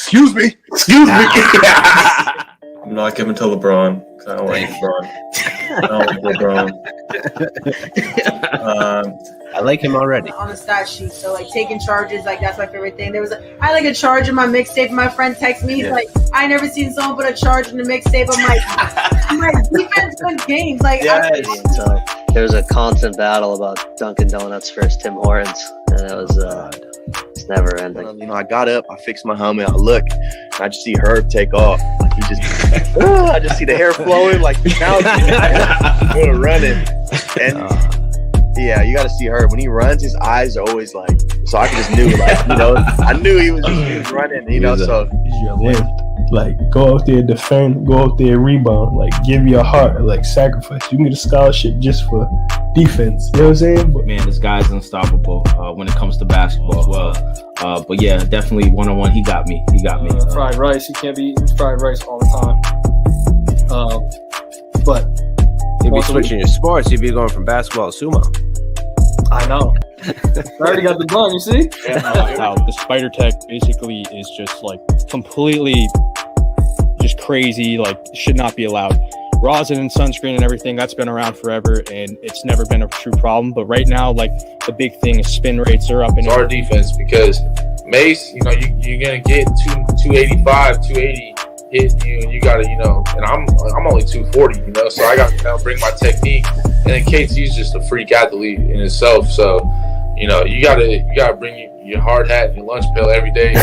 Excuse me. I'm not giving to LeBron because I don't like LeBron. I like him already. On the stat sheet, so like taking charges, like that's my favorite thing. I like a charge in my mixtape. My friend texts me, he's like, I never seen someone put a charge in the mixtape. I'm like, defense wins games. Like, so there was a constant battle about Dunkin' Donuts versus Tim Hortons, and it was it's never ending. I got up, I fixed my helmet, I look, and I just see Herb take off. Like he just, I just see the hair flowing, like now going running, and yeah, you got to see Herb when he runs. His eyes are always like, so I just knew, I knew he was running, so. Like, go out there, defend, go out there, rebound, like, give your heart, like, sacrifice. You can get a scholarship just for defense. You know what I'm saying? But, man, this guy's unstoppable when it comes to basketball as well. But yeah, definitely one-on-one, he got me. Fried rice, you can't be eating fried rice all the time. But you'd be switching your sports. You'd be going from basketball to sumo. I know. I already got the bun, you see? Now, the spider tech basically is just like completely just crazy, like should not be allowed. Rosin and sunscreen and everything, that's been around forever and it's never been a true problem. But right now, like the big thing is spin rates are up. It's our defense because Mace, you're going to get 285, 280 hit you, and you got to, and I'm only 240, so I got to bring my technique. And then KT's just a freak athlete in itself, so you gotta bring your hard hat and your lunch pail every day.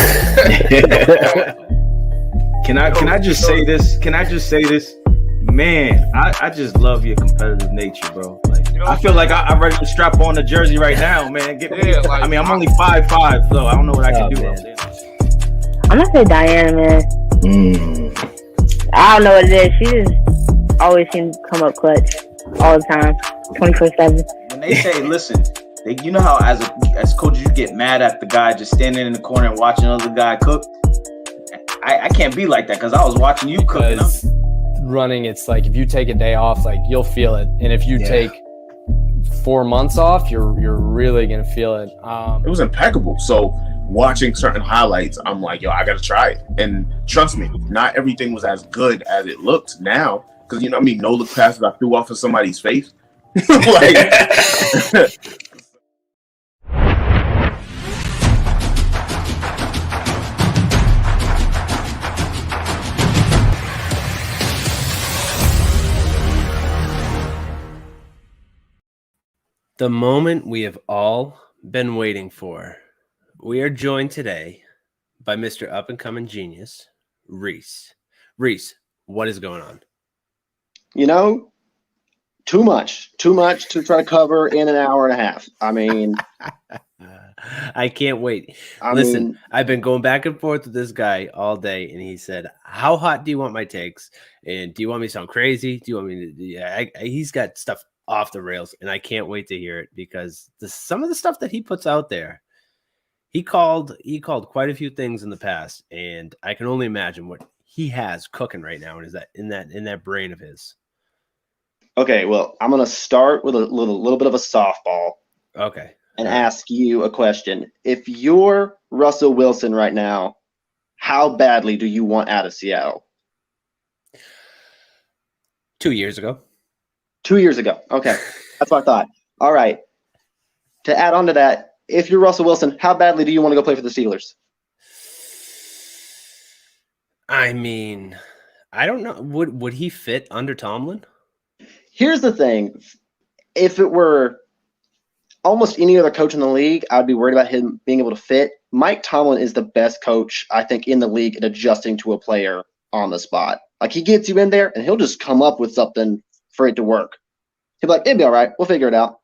Can I just say this? Man, I just love your competitive nature, bro. Like I feel like I'm ready to strap on the jersey right now, man. I'm only 5'5", so I don't know what I can do. I'm gonna say Diana, man. I don't know what it is. She just always seems to come up clutch all the time, 24/7. When they say, listen, you know how as coaches you get mad at the guy just standing in the corner and watching another guy cook. I can't be like that because I was watching you cook. Running, it's like if you take a day off, like you'll feel it, and if you take 4 months off, you're really gonna feel it. It was impeccable. So watching certain highlights, I'm like, yo, I gotta try it. And trust me, not everything was as good as it looked now. Because no look passes I threw off of somebody's face. The moment we have all been waiting for. We are joined today by Mr. Up-and-Coming Genius, Reece. Reece, what is going on? Too much to try to cover in an hour and a half. I can't wait. Listen, I've been going back and forth with this guy all day, and he said, how hot do you want my takes? And do you want me to sound crazy? Do you want me to... he's got stuff off the rails, and I can't wait to hear it because some of the stuff that he puts out there, he called quite a few things in the past, and I can only imagine what he has cooking right now, and is that in that brain of his. Okay, well, I'm gonna start with a little bit of a softball. Okay. And ask you a question. If you're Russell Wilson right now, how badly do you want out of Seattle? 2 years ago. 2 years ago. Okay. That's what I thought. All right. To add on to that, if you're Russell Wilson, how badly do you want to go play for the Steelers? I don't know. Would he fit under Tomlin? Here's the thing. If it were almost any other coach in the league, I'd be worried about him being able to fit. Mike Tomlin is the best coach, I think, in the league at adjusting to a player on the spot. Like, he gets you in there, and he'll just come up with something for it to work. He'll be like, it'll be all right. We'll figure it out.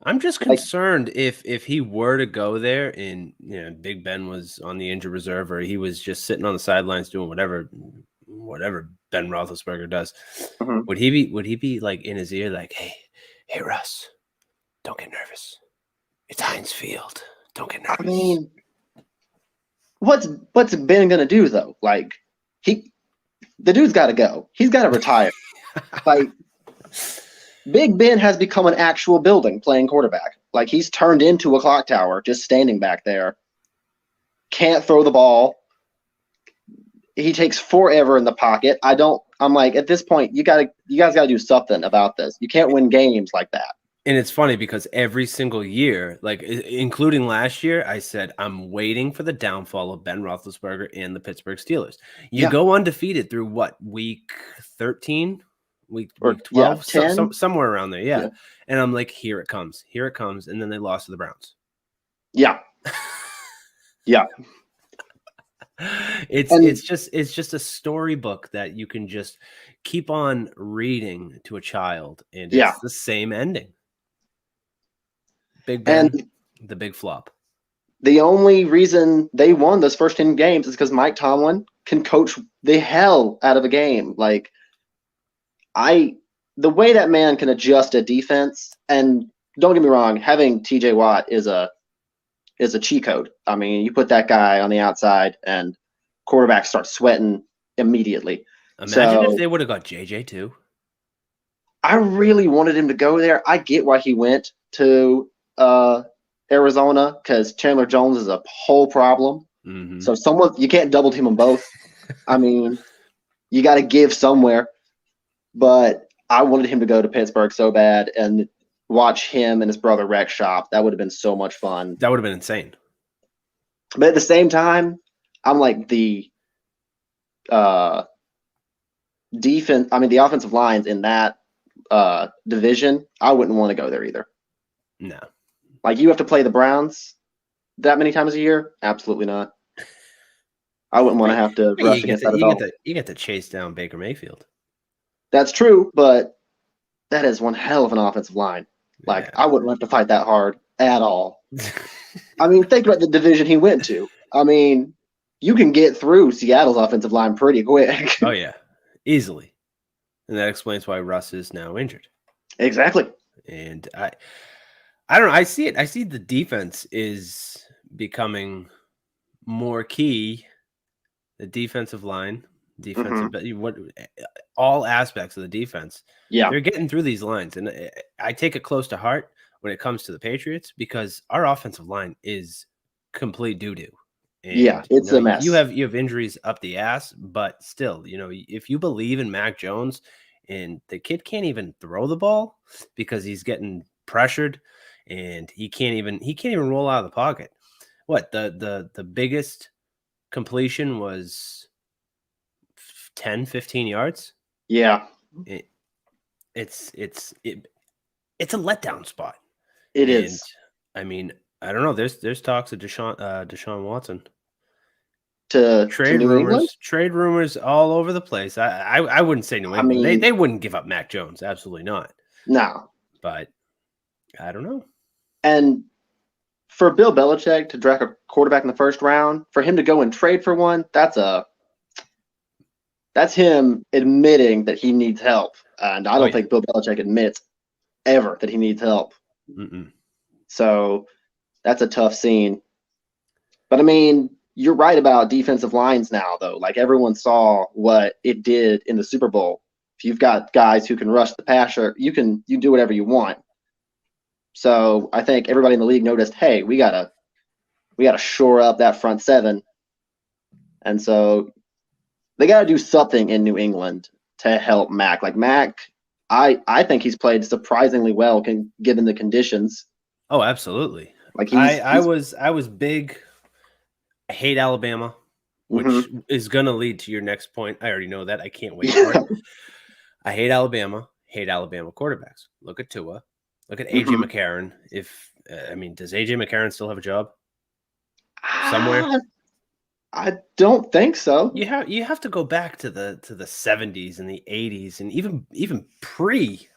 I'm just concerned if he were to go there and Big Ben was on the injured reserve or he was just sitting on the sidelines doing whatever Ben Roethlisberger does. Mm-hmm. Would he be like in his ear like, hey Russ, don't get nervous. It's Heinz Field. Don't get nervous. What's Ben gonna do though? Like the dude's got to go. He's got to retire. Like Big Ben has become an actual building playing quarterback. Like he's turned into a clock tower just standing back there. Can't throw the ball. he takes forever in the pocket. I'm like, at this point, you guys gotta do something about this. You can't win games like that. And it's funny because every single year, like including last year, I said, I'm waiting for the downfall of Ben Roethlisberger and the Pittsburgh Steelers. You go undefeated through what, week 13? Week 12? 10? Somewhere around there, yeah. And I'm like, here it comes. Here it comes. And then they lost to the Browns. Yeah. Yeah. It's just a storybook that you can just keep on reading to a child, and it's the same ending. Big Ben, the big flop. The only reason they won those first 10 games is because Mike Tomlin can coach the hell out of a game. Like, the way that man can adjust a defense, and don't get me wrong, having TJ Watt is a cheat code. I mean, you put that guy on the outside and quarterbacks start sweating immediately. Imagine if they would have got JJ too. I really wanted him to go there. I get why he went to Arizona, because Chandler Jones is a whole problem. Mm-hmm. So you can't double team them both. I mean, you got to give somewhere. But I wanted him to go to Pittsburgh so bad and watch him and his brother wreck shop. That would have been so much fun. That would have been insane. But at the same time, I'm like the defense. I mean, the offensive lines in that division, I wouldn't want to go there either. No. Like, you have to play the Browns that many times a year? Absolutely not. I wouldn't want to have to rush against that at all. You get to chase down Baker Mayfield. That's true, but that is one hell of an offensive line. Like, I wouldn't have to fight that hard at all. I mean, think about the division he went to. I mean, you can get through Seattle's offensive line pretty quick. Oh, yeah. Easily. And that explains why Russ is now injured. Exactly. And I don't know. I see it. I see the defense is becoming more key. The defensive line, what all aspects of the defense. Yeah. They're getting through these lines. And I take it close to heart when it comes to the Patriots, because our offensive line is complete doo-doo. And, it's a mess. You have injuries up the ass, but still, if you believe in Mac Jones, and the kid can't even throw the ball because he's getting pressured, and he can't even roll out of the pocket. What the biggest completion was 10, 15 yards. Yeah. It's a letdown spot. It is. I mean, I don't know. There's talks of Deshaun Watson. To trade rumors all over the place. I wouldn't say New England. I mean, they wouldn't give up Mac Jones. Absolutely not. No. But I don't know. And for Bill Belichick to draft a quarterback in the first round, for him to go and trade for one, that's him admitting that he needs help. And I don't think Bill Belichick admits ever that he needs help. Mm-mm. So that's a tough scene. But I mean, you're right about defensive lines now, though. Like, everyone saw what it did in the Super Bowl. If you've got guys who can rush the passer, you do whatever you want. So I think everybody in the league noticed, hey, we gotta shore up that front seven. And so they gotta do something in New England to help Mac. Like, Mac, I think he's played surprisingly well given the conditions. Oh, absolutely. Like, I was big. I hate Alabama, which is going to lead to your next point. I already know that. I can't wait for it. I hate Alabama. Hate Alabama quarterbacks. Look at Tua. Look at AJ McCarron. Does AJ McCarron still have a job somewhere? I don't think so. You have to go back to the 70s and the 80s and even pre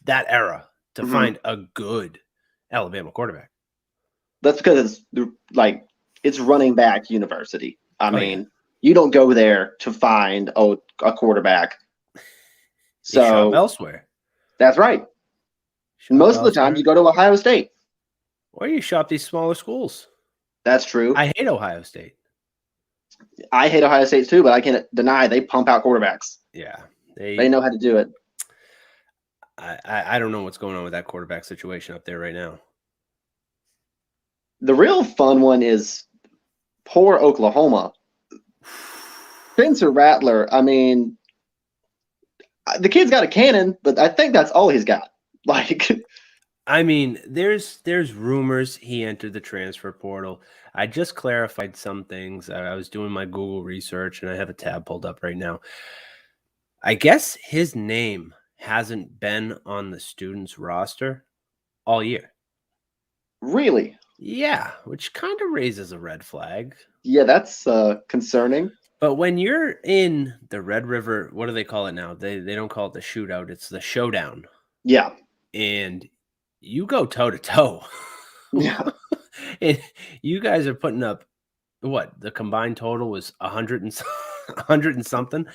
that era to find a good Alabama quarterback. That's because it's running back university. I mean, you don't go there to find a quarterback. So you shop elsewhere. That's right. Most of the time, you go to Ohio State. Or you shop these smaller schools. That's true. I hate Ohio State. I hate Ohio State too, but I can't deny they pump out quarterbacks. Yeah. They know how to do it. I don't know what's going on with that quarterback situation up there right now. The real fun one is poor Oklahoma. Spencer Rattler, I mean, the kid's got a cannon, but I think that's all he's got. Like, I mean, there's rumors he entered the transfer portal. I just clarified some things. I was doing my Google research, and I have a tab pulled up right now. I guess his name hasn't been on the students' roster all year. Really? Yeah, which kind of raises a red flag. Yeah, that's concerning. But when you're in the Red River, what do they call it now? They don't call it the shootout. It's the showdown. Yeah. And you go toe to toe. Yeah. And you guys are putting up what? The combined total was 100 and something.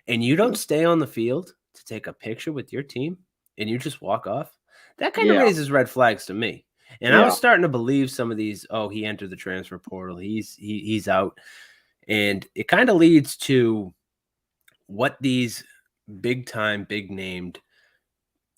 And you don't stay on the field to take a picture with your team and you just walk off. That kind of raises red flags to me. And I was starting to believe some of these, he entered the transfer portal. He's out. And it kind of leads to what these big-time, big-named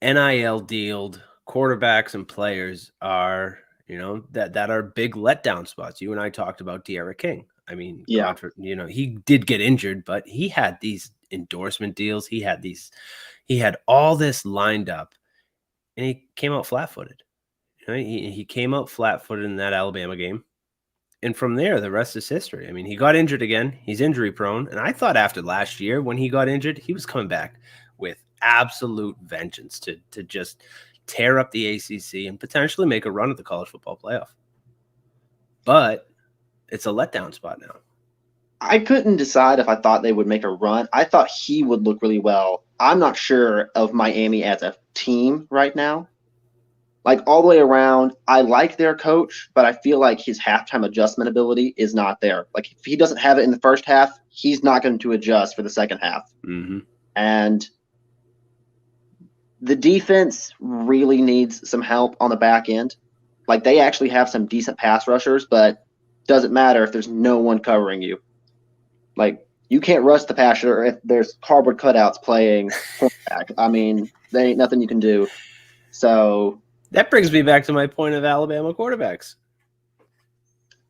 NIL-dealed quarterbacks and players are, that are big letdown spots. You and I talked about De'Ara King. I mean, he did get injured, but he had these endorsement deals. He had all this lined up, and he came out flat-footed. He came out flat-footed in that Alabama game. And from there, the rest is history. I mean, he got injured again. He's injury prone. And I thought after last year, when he got injured, he was coming back with absolute vengeance to just tear up the ACC and potentially make a run at the college football playoff. But it's a letdown spot now. I couldn't decide if I thought they would make a run. I thought he would look really well. I'm not sure of Miami as a team right now. Like, all the way around, I like their coach, but I feel like his halftime adjustment ability is not there. Like, if he doesn't have it in the first half, he's not going to adjust for the second half. Mm-hmm. And the defense really needs some help on the back end. Like, they actually have some decent pass rushers, but doesn't matter if there's no one covering you. Like, you can't rush the passer if there's cardboard cutouts playing quarterback. I mean, there ain't nothing you can do. So that brings me back to my point of Alabama quarterbacks.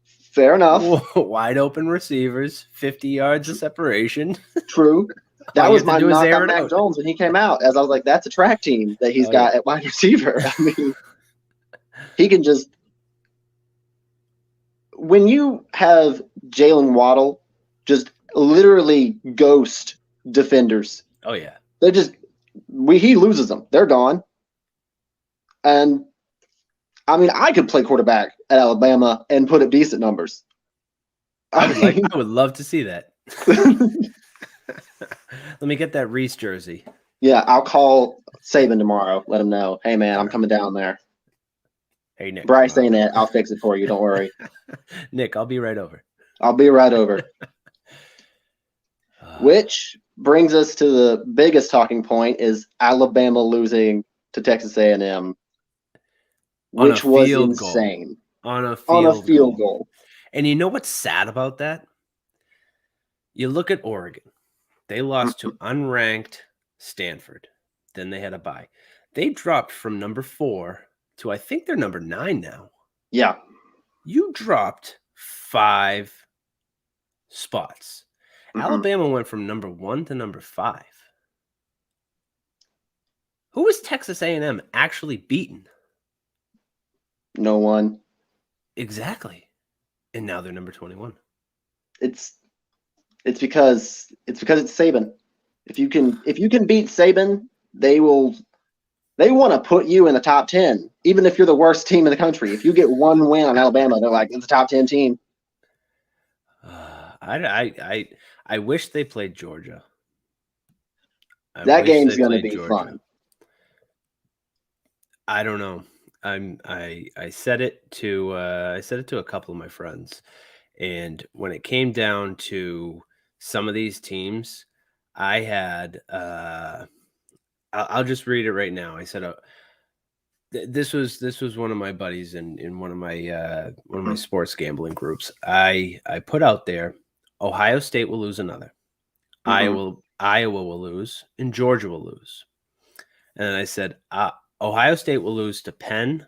Fair enough. Wide open receivers, 50 yards of separation. True. That was my knock on Mac out. Jones when he came out, as I was like, that's a track team that he's got at wide receiver. I mean, he can just – when you have Jalen Waddle just literally ghost defenders. Oh, yeah. They just – he loses them. They're gone. And, I mean, I could play quarterback at Alabama and put up decent numbers. I would love to see that. Let me get that Reece jersey. Yeah, I'll call Saban tomorrow. Let him know. Hey, man, I'm coming down there. Hey, Nick. Bryce ain't it. I'll fix it for you. Don't worry. Nick, I'll be right over. I'll be right over. Which brings us to the biggest talking point is Alabama losing to Texas A&M, which was insane. On a field goal. And you know what's sad about that? You look at Oregon. They lost to unranked Stanford. Then they had a bye. They dropped from number 4 to I think they're number 9 now. Yeah. You dropped 5 spots. Alabama went from number 1 to number 5. Who was Texas A&M actually beaten? No one. Exactly. And now they're number 21. It's because it's Saban. If you can beat Saban, they want to put you in the top 10, even if you're the worst team in the country. If you get one win on Alabama, they're like, it's a top 10 team. I wish they played Georgia. That game's going to be fun. I don't know. I said it to a couple of my friends, and when it came down to some of these teams, I had I'll just read it right now. I said this was one of my buddies in one of my sports gambling groups. I put out there Ohio State will lose another, Iowa will lose, and Georgia will lose, and then I said Ohio State will lose to Penn.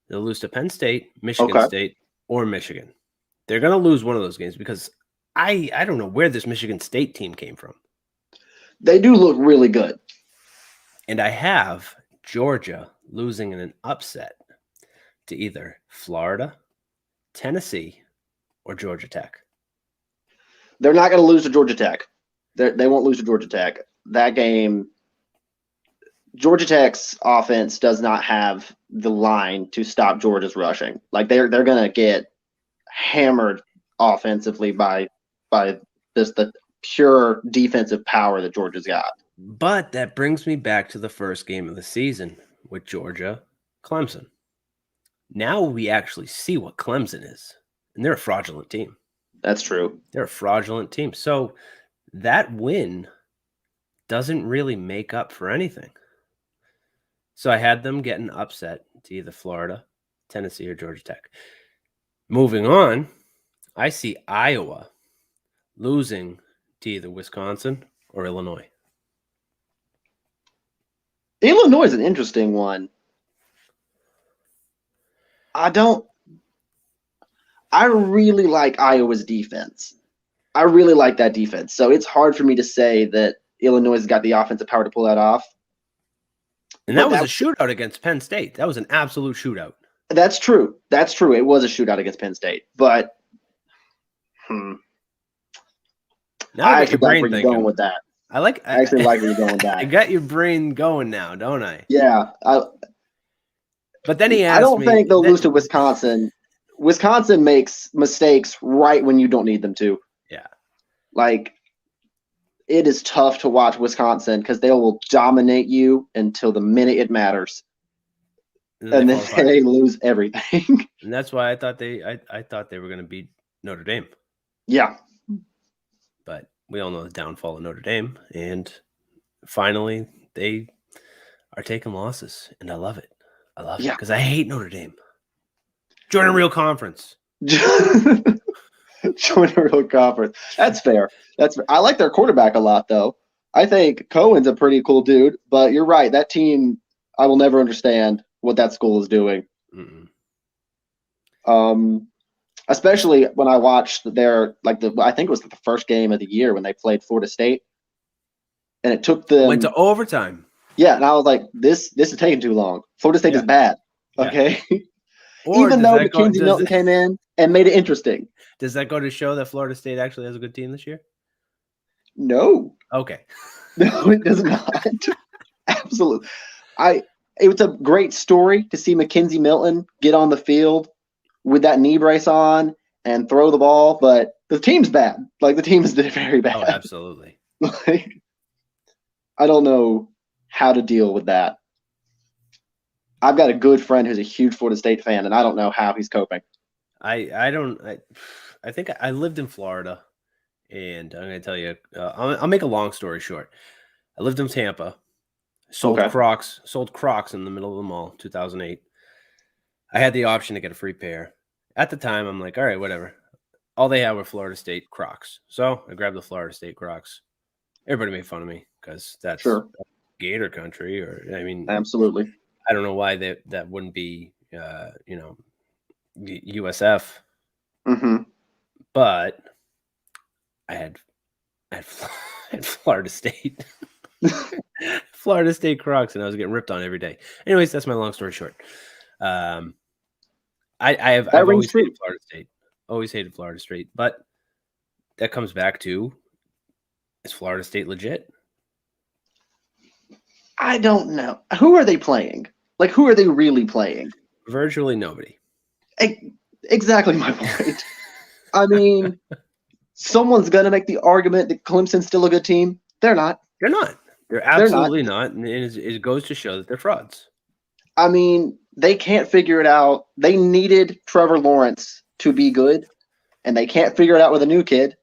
They'll lose to Penn State, Michigan State, or Michigan. They're going to lose one of those games because I don't know where this Michigan State team came from. They do look really good. And I have Georgia losing in an upset to either Florida, Tennessee, or Georgia Tech. They're not going to lose to Georgia Tech. They won't lose to Georgia Tech. That game, Georgia Tech's offense does not have the line to stop Georgia's rushing. Like they're going to get hammered offensively by just the pure defensive power that Georgia's got. But that brings me back to the first game of the season with Georgia, Clemson. Now we actually see what Clemson is, and they're a fraudulent team. That's true. They're a fraudulent team. So that win doesn't really make up for anything. So I had them getting upset to either Florida, Tennessee, or Georgia Tech. Moving on, I see Iowa losing to either Wisconsin or Illinois. Illinois is an interesting one. I really like Iowa's defense. I really like that defense. So it's hard for me to say that Illinois has got the offensive power to pull that off. And that was a shootout against Penn State. That was an absolute shootout. That's true. That's true. It was a shootout against Penn State. But now I got your brain thinking. Going with that. I actually like where you're going with that. I got your brain going now, don't I? Yeah. But then he asked me. I don't think they'll lose to to Wisconsin. Wisconsin makes mistakes right when you don't need them to. Yeah. Like, it is tough to watch Wisconsin because they will dominate you until the minute it matters. And then they lose everything. And that's why I thought they were going to beat Notre Dame. Yeah. But we all know the downfall of Notre Dame. And finally, they are taking losses. And I love it. I love it because I hate Notre Dame. Join a real conference. Join a real conference. That's fair. I like their quarterback a lot, though. I think Cohen's a pretty cool dude. But you're right. That team, I will never understand what that school is doing. Especially when I watched their I think it was the first game of the year when they played Florida State, and it took them went to overtime. Yeah, and I was like, this is taking too long. Florida State is bad. Okay, Or even though McKenzie Milton came in and made it interesting. Does that go to show that Florida State actually has a good team this year? No. Okay. No, it does not. Absolutely. It was a great story to see McKenzie Milton get on the field with that knee brace on and throw the ball, but the team's bad. Like, the team is very bad. Oh, absolutely. I don't know how to deal with that. I've got a good friend who's a huge Florida State fan, and I don't know how he's coping. I think I lived in Florida, and I'm going to tell you, I'll make a long story short. I lived in Tampa. Sold Crocs in the middle of the mall, 2008. I had the option to get a free pair. At the time, I'm like, all right, whatever. All they had were Florida State Crocs. So I grabbed the Florida State Crocs. Everybody made fun of me because that's Gator country. Absolutely. I don't know why that wouldn't be, USF. Mm-hmm. But I had Florida State. Florida State Crocs, and I was getting ripped on every day. Anyways, that's my long story short. I've always hated Florida State. Always hated Florida State, but that comes back to, is Florida State legit? I don't know. Who are they playing? Like, who are they really playing? Virtually nobody. Exactly my point. I mean, someone's going to make the argument that Clemson's still a good team. They're not. They're not. They're absolutely not. And it goes to show that they're frauds. I mean, they can't figure it out. They needed Trevor Lawrence to be good, and they can't figure it out with a new kid.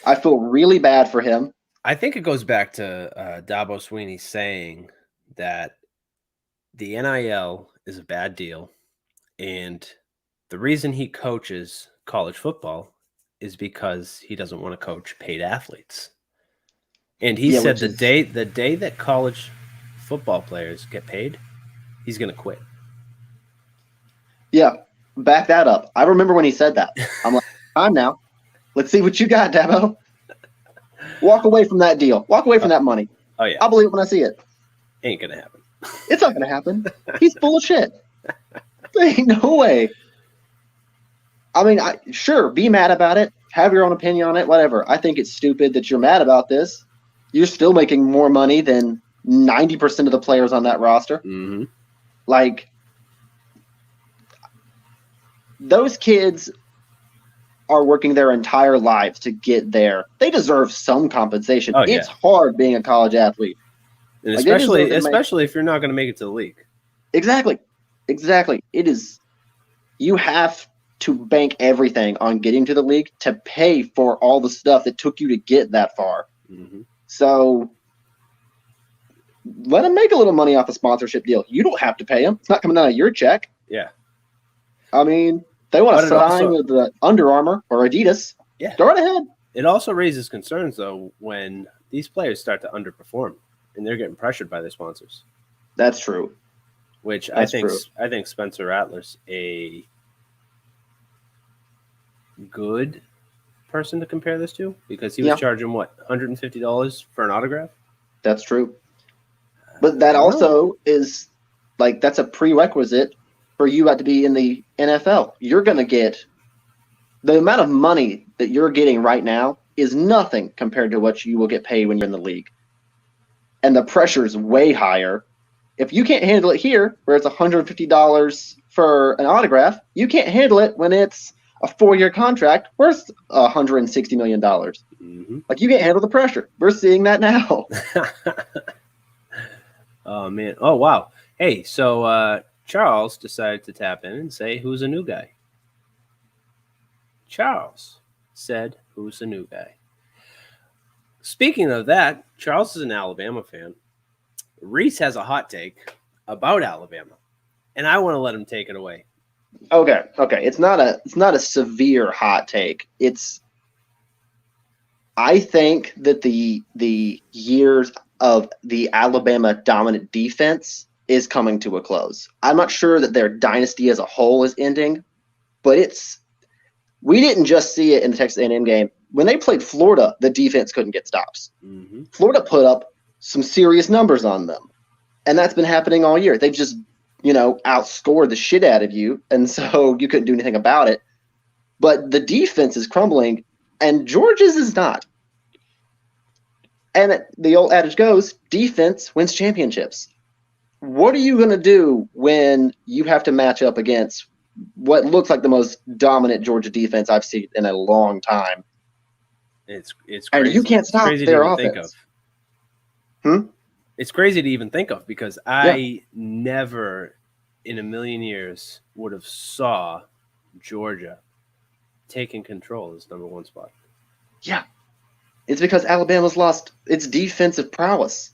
I feel really bad for him. I think it goes back to Dabo Swinney saying that the NIL is a bad deal, and the reason he coaches college football is because he doesn't want to coach paid athletes. And he said the day that college football players get paid, he's going to quit. Yeah, back that up. I remember when he said that. I'm like, time now. Let's see what you got, Dabo. Walk away from that deal. Walk away from that money. Oh yeah, I'll believe it when I see it. Ain't gonna happen. It's not gonna happen. He's full of shit. There ain't no way. I mean, sure, be mad about it. Have your own opinion on it. Whatever. I think it's stupid that you're mad about this. You're still making more money than 90% of the players on that roster. Mm-hmm. Like, those kids are working their entire lives to get there. They deserve some compensation. Oh, yeah. It's hard being a college athlete. And Like, especially if you're not going to make it to the league. Exactly. It is. You have to bank everything on getting to the league to pay for all the stuff that took you to get that far. Mm-hmm. So let them make a little money off a sponsorship deal. You don't have to pay them. It's not coming out of your check. Yeah. I mean, they want to sign with the Under Armour or Adidas. Yeah. Go right ahead. It also raises concerns, though, when these players start to underperform and they're getting pressured by their sponsors. That's true. Which That's I true. think Spencer Rattler's a good person to compare this to, because he was charging what, $150 for an autograph? That's true. But that also is like, that's a prerequisite for you to be in the NFL. You're going to get the amount of money that you're getting right now is nothing compared to what you will get paid when you're in the league. And the pressure is way higher. If you can't handle it here, where it's $150 for an autograph, you can't handle it when it's a 4-year contract worth $160 million. Mm-hmm. Like, you can't handle the pressure. We're seeing that now. Oh, man. Oh, wow. Hey, so Charles decided to tap in and say, who's a new guy? Charles said, who's the new guy? Speaking of that, Charles is an Alabama fan. Reece has a hot take about Alabama, and I want to let him take it away. Okay. It's not a severe hot take. I think that the years of the Alabama dominant defense is coming to a close. I'm not sure that their dynasty as a whole is ending, but we didn't just see it in the Texas A&M game. When they played Florida, the defense couldn't get stops. Mm-hmm. Florida put up some serious numbers on them, and that's been happening all year. They've just, outscored the shit out of you, and so you couldn't do anything about it. But the defense is crumbling, and Georgia's is not. And the old adage goes, defense wins championships. What are you going to do when you have to match up against what looks like the most dominant Georgia defense I've seen in a long time? It's crazy. And you can't stop their offense. It's crazy to even think of, because I never in a million years would have saw Georgia taking control as number one spot. Yeah. It's because Alabama's lost its defensive prowess.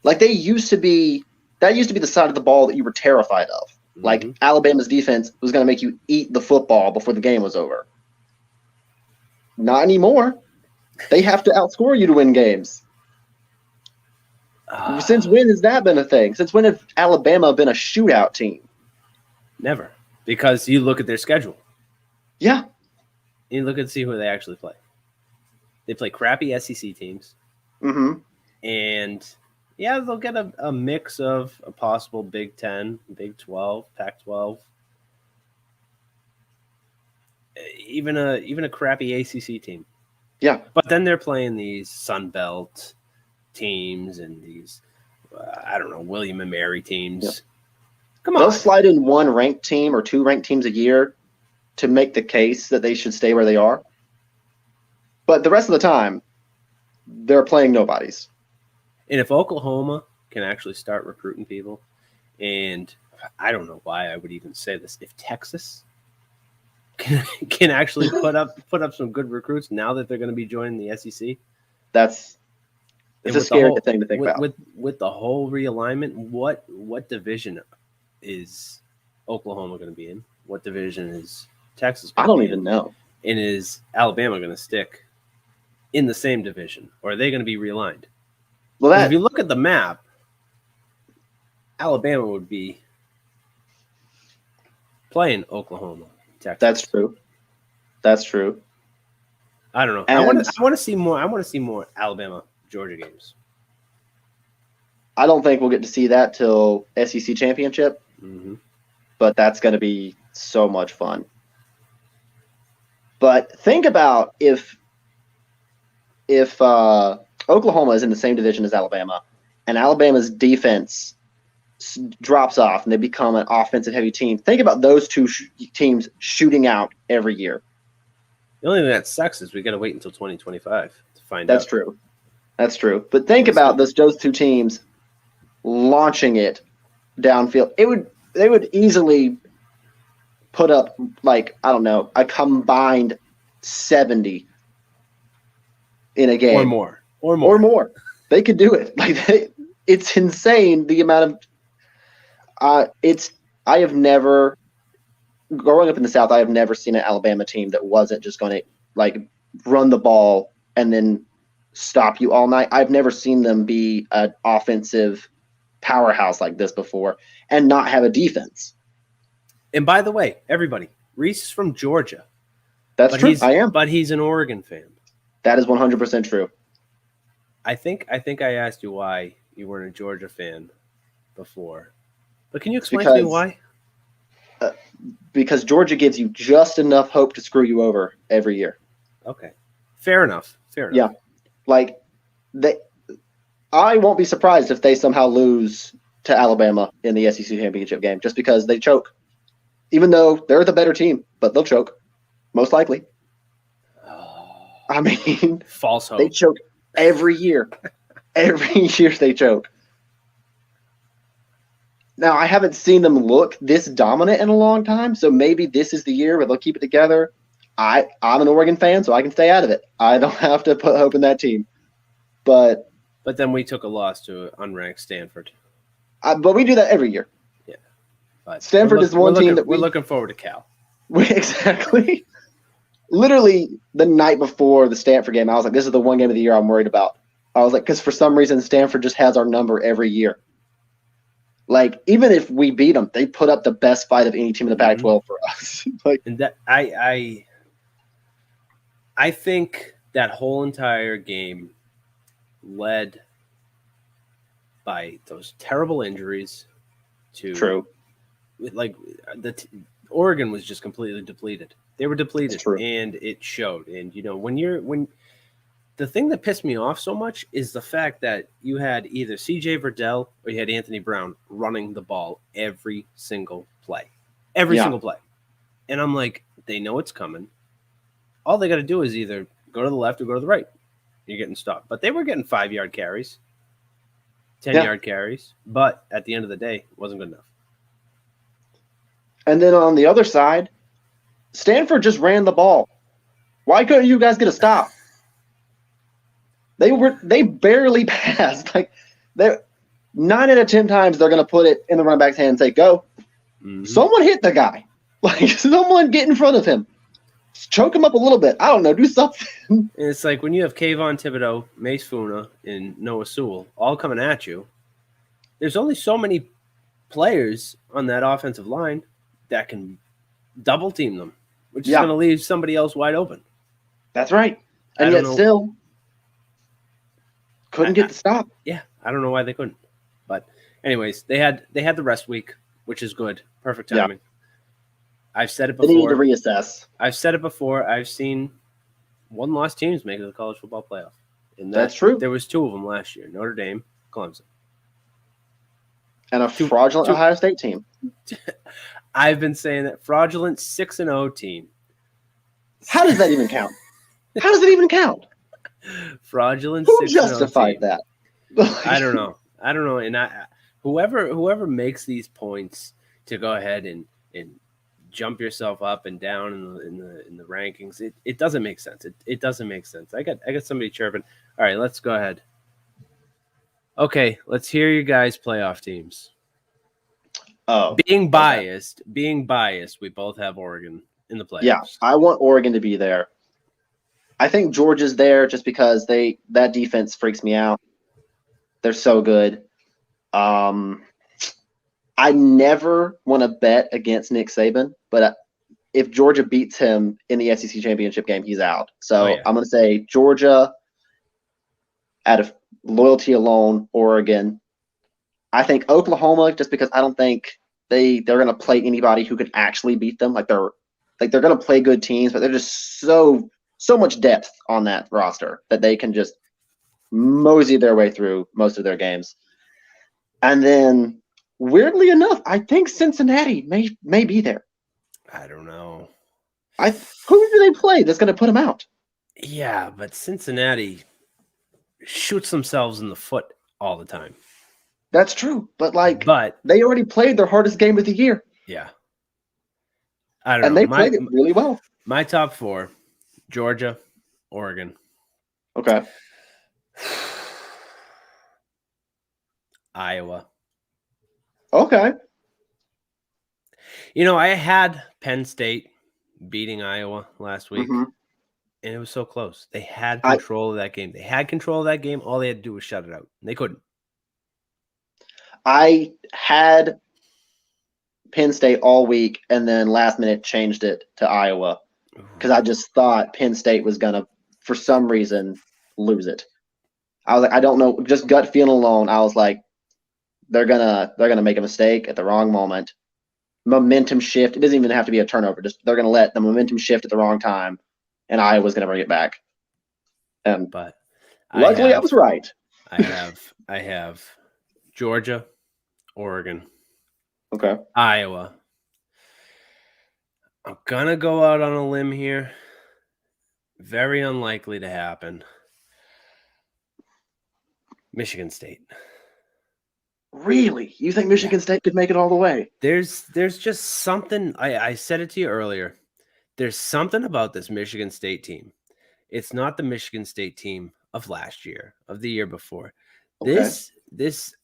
Like, that used to be the side of the ball that you were terrified of. Mm-hmm. Like, Alabama's defense was going to make you eat the football before the game was over. Not anymore. They have to outscore you to win games. Since when has that been a thing? Since when has Alabama been a shootout team? Never. Because you look at their schedule. Yeah. You look and see who they actually play. They play crappy SEC teams. Mm-hmm. And, they'll get a mix of a possible Big 10, Big 12, Pac-12. Even a crappy ACC team. Yeah. But then they're playing these Sun Belt teams and these, William and Mary teams. Yeah. Come on. They'll slide in one ranked team or two ranked teams a year to make the case that they should stay where they are. But the rest of the time, they're playing nobodies. And if Oklahoma can actually start recruiting people, and I don't know why I would even say this, if Texas can actually put up some good recruits now that they're going to be joining the SEC, it's a scary thing to think about. With the whole realignment, what division is Oklahoma going to be in? What division is Texas going to be in? I don't even know. And is Alabama going to stick in the same division, or are they going to be realigned? Well, if you look at the map, Alabama would be playing Oklahoma, Texas. That's true. I don't know. And I want to see more. I want to see more Alabama Georgia games. I don't think we'll get to see that till SEC championship, but that's going to be so much fun. But think about if Oklahoma is in the same division as Alabama, and Alabama's defense drops off and they become an offensive-heavy team. Think about those two teams shooting out every year. The only thing that sucks is we got to wait until 2025 to find out. That's true. That's true. But think about those two teams launching it downfield. They would easily put up, like, I don't know, a combined 70 in a game. Or more. They could do it. Like, it's insane the amount of I have never, growing up in the South, I have never seen an Alabama team that wasn't just going to, like, run the ball and then stop you all night. I've never seen them be an offensive powerhouse like this before and not have a defense. And by the way, everybody, Reece is from Georgia. That's true. I am. But he's an Oregon fan. That is 100% true. I think I asked you why you weren't a Georgia fan before. But can you explain to me why? Because Georgia gives you just enough hope to screw you over every year. Okay. Fair enough. Yeah. Like, I won't be surprised if they somehow lose to Alabama in the SEC championship game just because they choke. Even though they're the better team, but they'll choke. Most likely. I mean, false hope. They choke every year. Every year they choke. Now, I haven't seen them look this dominant in a long time, so maybe this is the year where they'll keep it together. I'm an Oregon fan, so I can stay out of it. I don't have to put hope in that team. But then we took a loss to unranked Stanford. But we do that every year. Yeah. But Stanford is the one team that we're looking forward to Cal. Exactly. Literally the night before the Stanford game, I was like, this is the one game of the year I'm worried about. I was like, because for some reason, Stanford just has our number every year. Like, even if we beat them, they put up the best fight of any team in the Pac-12 for us. Like, and that I think that whole entire game led by those terrible injuries to true. Like Oregon was just completely depleted. They were depleted, and it showed. And when the thing that pissed me off so much is the fact that you had either CJ Verdell or you had Anthony Brown running the ball every single play. Single play. And I'm like, they know it's coming. All they got to do is either go to the left or go to the right. You're getting stopped. But they were getting 5-yard carries, 10-yard carries. But at the end of the day, it wasn't good enough. And then on the other side, Stanford just ran the ball. Why couldn't you guys get a stop? They barely passed. Like, 9 out of 10 times they're going to put it in the running back's hand and say, go. Mm-hmm. Someone hit the guy. Like, someone get in front of him. Choke him up a little bit. I don't know. Do something. And it's like when you have Kayvon Thibodeau, Mace Funa, and Noah Sewell all coming at you, there's only so many players on that offensive line that can double team them, which is going to leave somebody else wide open. That's right. And yet still couldn't get the stop. Yeah, I don't know why they couldn't. But anyways, they had the rest week, which is good. Perfect timing. Yeah. I've said it before. They need to reassess. I've said it before. I've seen one-loss teams make it to the college football playoff. And that's true. There was 2 of them last year, Notre Dame, Clemson. And a fraudulent Ohio State team. I've been saying that fraudulent 6-0 team. How does that even count? How does it even count? Fraudulent 6-0 Who justified that? I don't know. And whoever makes these points to go ahead and jump yourself up and down in the rankings, it doesn't make sense. It doesn't make sense. I got somebody chirping. All right, let's go ahead. Okay, let's hear you guys' playoff teams. Oh, being biased, we both have Oregon in the playoffs. Yeah, I want Oregon to be there. I think Georgia's there just because that defense freaks me out. They're so good. I never want to bet against Nick Saban, but if Georgia beats him in the SEC championship game, he's out. So yeah. I'm going to say Georgia out of loyalty alone, Oregon. I think Oklahoma, just because I don't think they're going to play anybody who can actually beat them. Like they're going to play good teams, but they're just so much depth on that roster that they can just mosey their way through most of their games. And then, weirdly enough, I think Cincinnati may be there. I don't know. Who do they play that's going to put them out? Yeah, but Cincinnati shoots themselves in the foot all the time. That's true, but they already played their hardest game of the year. Yeah. I don't know. And they played it really well. My top 4, Georgia, Oregon. Okay. Iowa. Okay. I had Penn State beating Iowa last week, and it was so close. They had control of that game. All they had to do was shut it out. And they couldn't. I had Penn State all week, and then last minute changed it to Iowa because I just thought Penn State was going to, for some reason, lose it. I was like, I don't know, just gut feeling alone. I was like, they're gonna make a mistake at the wrong moment. Momentum shift. It doesn't even have to be a turnover. Just they're gonna let the momentum shift at the wrong time, and Iowa's gonna bring it back. But luckily, I was right. I have Georgia, Oregon, okay, Iowa. I'm gonna go out on a limb here. Very unlikely to happen. Michigan State. Really? You think Michigan State could make it all the way? There's just something. I said it to you earlier. There's something about this Michigan State team. It's not the Michigan State team of last year, of the year before. Okay. This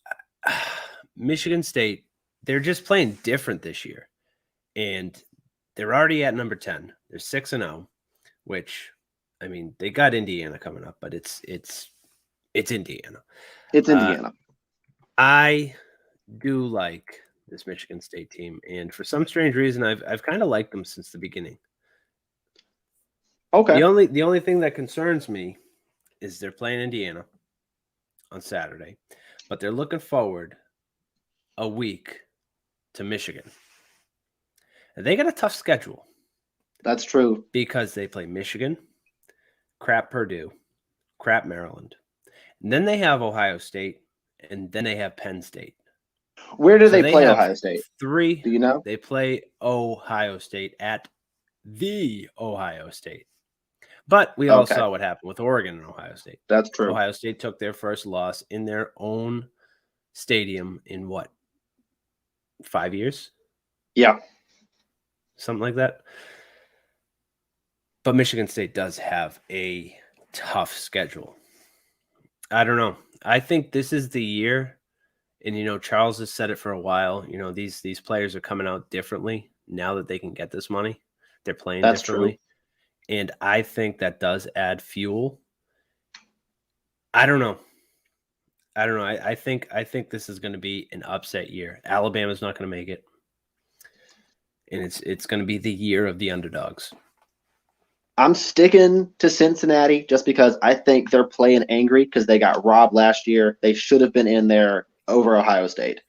Michigan State, they're just playing different this year. And they're already at number 10. They're 6-0, which, I mean, they got Indiana coming up, but it's Indiana. It's Indiana. I do like this Michigan State team, and for some strange reason, I've kind of liked them since the beginning. Okay. The only thing that concerns me is they're playing Indiana on Saturday, but they're looking forward a week to Michigan. And they got a tough schedule. That's true. Because they play Michigan, crap Purdue, crap Maryland. And then they have Ohio State, and then they have Penn State. Where do they play Ohio State? 3. Do you know? They play Ohio State at the Ohio State. But we all saw what happened with Oregon and Ohio State. That's true. Ohio State took their first loss in their own stadium in what? 5 years? Yeah. Something like that. But Michigan State does have a tough schedule. I don't know. I think this is the year, and Charles has said it for a while. These players are coming out differently now that they can get this money. They're playing differently. True. And I think that does add fuel. I don't know. I think this is going to be an upset year. Alabama's not going to make it. And it's going to be the year of the underdogs. I'm sticking to Cincinnati just because I think they're playing angry because they got robbed last year. They should have been in there over Ohio State.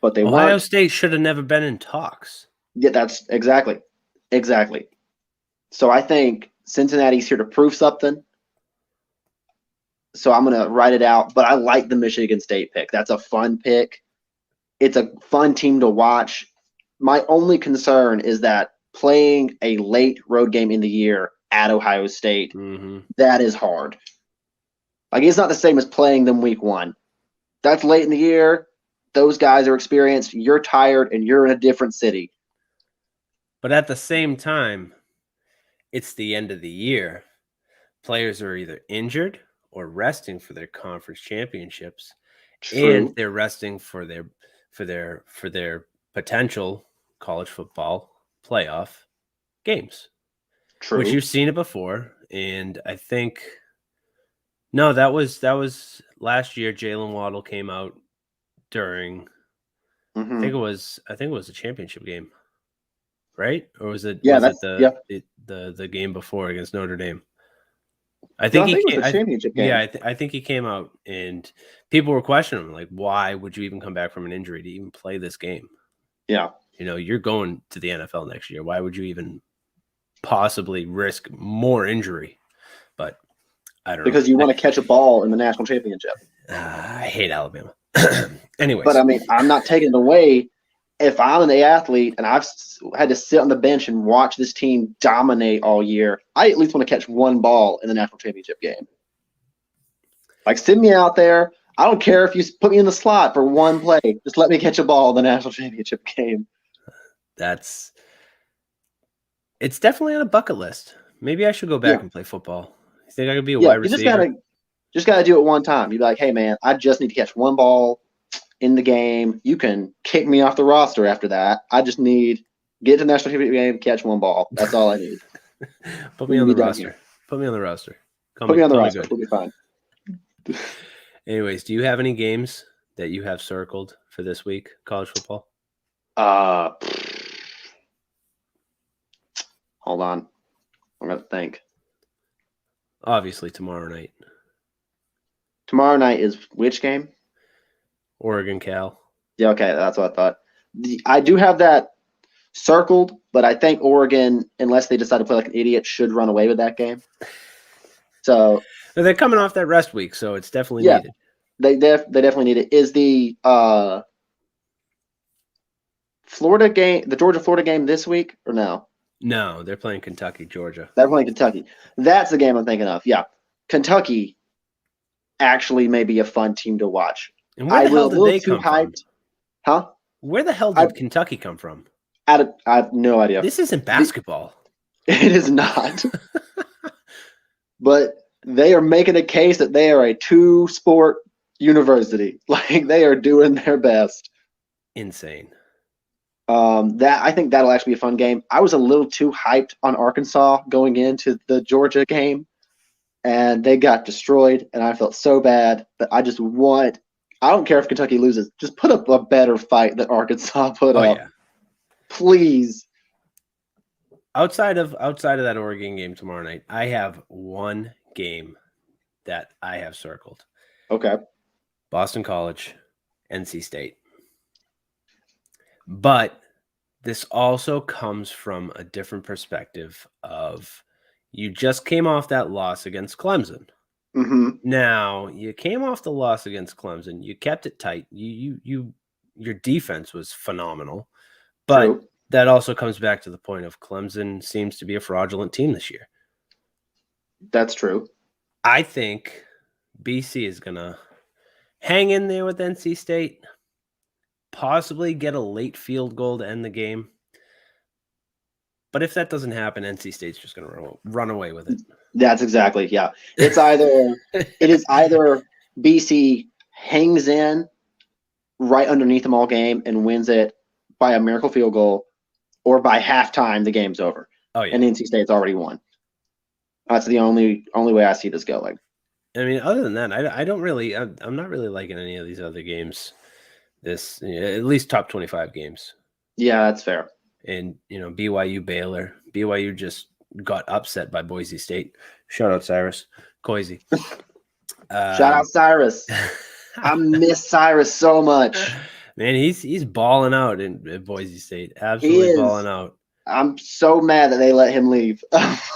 But they weren't. Ohio State should have never been in talks. Yeah, that's exactly. So I think Cincinnati's here to prove something. So I'm going to write it out. But I like the Michigan State pick. That's a fun pick. It's a fun team to watch. My only concern is that playing a late road game in the year at Ohio State, that is hard. Like, it's not the same as playing them week 1. That's late in the year. Those guys are experienced. You're tired, and you're in a different city. But at the same time, it's the end of the year. Players are either injured or resting for their conference championships. True. And they're resting for their potential college football playoff games. True. Which you've seen it before. And I think that was last year. Jalen Waddle came out during I think it was a championship game. right? Or was it? Yeah, was that's the game before against Notre Dame. I No, think I he think it came, was the championship game. yeah, I think he came out and people were questioning him, like, why would you even come back from an injury to even play this game? Yeah. You know, you're going to the NFL next year. Why would you even possibly risk more injury? But I don't know. Because you want to catch a ball in the national championship. I hate Alabama. Anyways. But I mean, I'm not taking it away. If I'm an athlete and I've had to sit on the bench and watch this team dominate all year, I at least want to catch one ball in the national championship game. Like, send me out there. I don't care if you put me in the slot for one play. Just let me catch a ball in the national championship game. It's definitely on a bucket list. Maybe I should go back and play football. You think I could be a wide receiver? You just gotta do it one time. You'd be like, hey man, I just need to catch one ball in the game. You can kick me off the roster after that. I just need get to the national championship game, catch one ball. That's all I need. Put me on the roster. Put me on the roster. Put me on the roster. We'll be fine. Anyways, do you have any games that you have circled for this week, college football? Hold on. I'm gonna think. Obviously tomorrow night. Tomorrow night is which game? Oregon Cal. Yeah, okay, that's what I thought. I do have that circled, but I think Oregon, unless they decide to play like an idiot, should run away with that game. So they're coming off that rest week, so it's definitely needed. They definitely need it. Is the Florida game, the Georgia-Florida game this week or no? No, they're playing Kentucky, Georgia. They're playing Kentucky. That's the game I'm thinking of. Yeah. Kentucky actually may be a fun team to watch. And where the hell did they come from? Huh? Where the hell did Kentucky come from? I have no idea. This isn't basketball. It is not. But they are making a case that they are a two-sport university. Like, they are doing their best. Insane. I think that'll actually be a fun game. I was a little too hyped on Arkansas going into the Georgia game, and they got destroyed, and I felt so bad. But I don't care if Kentucky loses. Just put up a better fight than Arkansas put up. Yeah. Please. Outside of that Oregon game tomorrow night, I have one game that I have circled. Okay. Boston College, NC State. But this also comes from a different perspective of you just came off that loss against Clemson. Mm-hmm. Now, you came off the loss against Clemson. You kept it tight. Your defense was phenomenal. But True. That also comes back to the point of Clemson seems to be a fraudulent team this year. That's true. I think BC is going to hang in there with NC State. Possibly get a late field goal to end the game. But if that doesn't happen, NC State's just going to run away with it. That's exactly, yeah. It is either BC hangs in right underneath them all game and wins it by a miracle field goal, or by halftime the game's over. Oh yeah. And NC State's already won. That's the only way I see this going. I mean, other than that, I'm not really liking any of these other games. At least top 25 games. Yeah, that's fair. And, BYU Baylor. BYU just got upset by Boise State. Shout out Cyrus. Coisy. Shout out Cyrus. I miss Cyrus so much. Man, he's balling out in Boise State. Absolutely balling out. I'm so mad that they let him leave.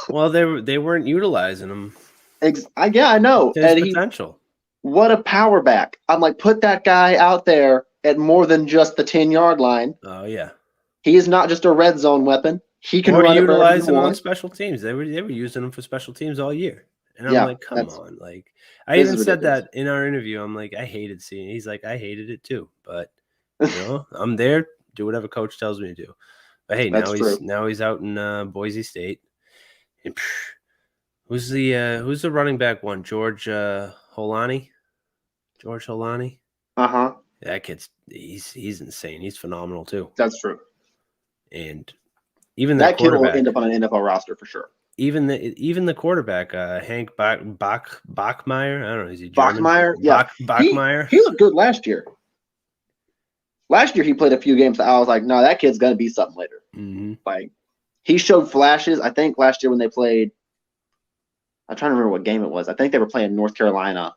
Well, they weren't utilizing him. Yeah, I know. His potential. What a power back. I'm like, put that guy out there at more than just the 10-yard line. Oh, yeah. He is not just a red zone weapon. He can run utilize him on special teams. They were using him for special teams all year. And I'm like, come on. Like, I even said that in our interview. I'm like, I hated seeing it. He's like, I hated it too. But, I'm there. Do whatever coach tells me to do. But, hey, now he's out in Boise State. And, who's the running back one? George Holani? George Holani? Uh-huh. That kid's he's insane. He's phenomenal too. That's true. And even that kid will end up on an NFL roster for sure. Even the quarterback, Hank Bachmeier. I don't know. Is he German? Bachmeier? Yeah. Bachmeier. He looked good last year. last year he played a few games that I was like, no, that kid's gonna be something later. Mm-hmm. Like he showed flashes. I think last year when they played, I'm trying to remember what game it was. I think they were playing North Carolina,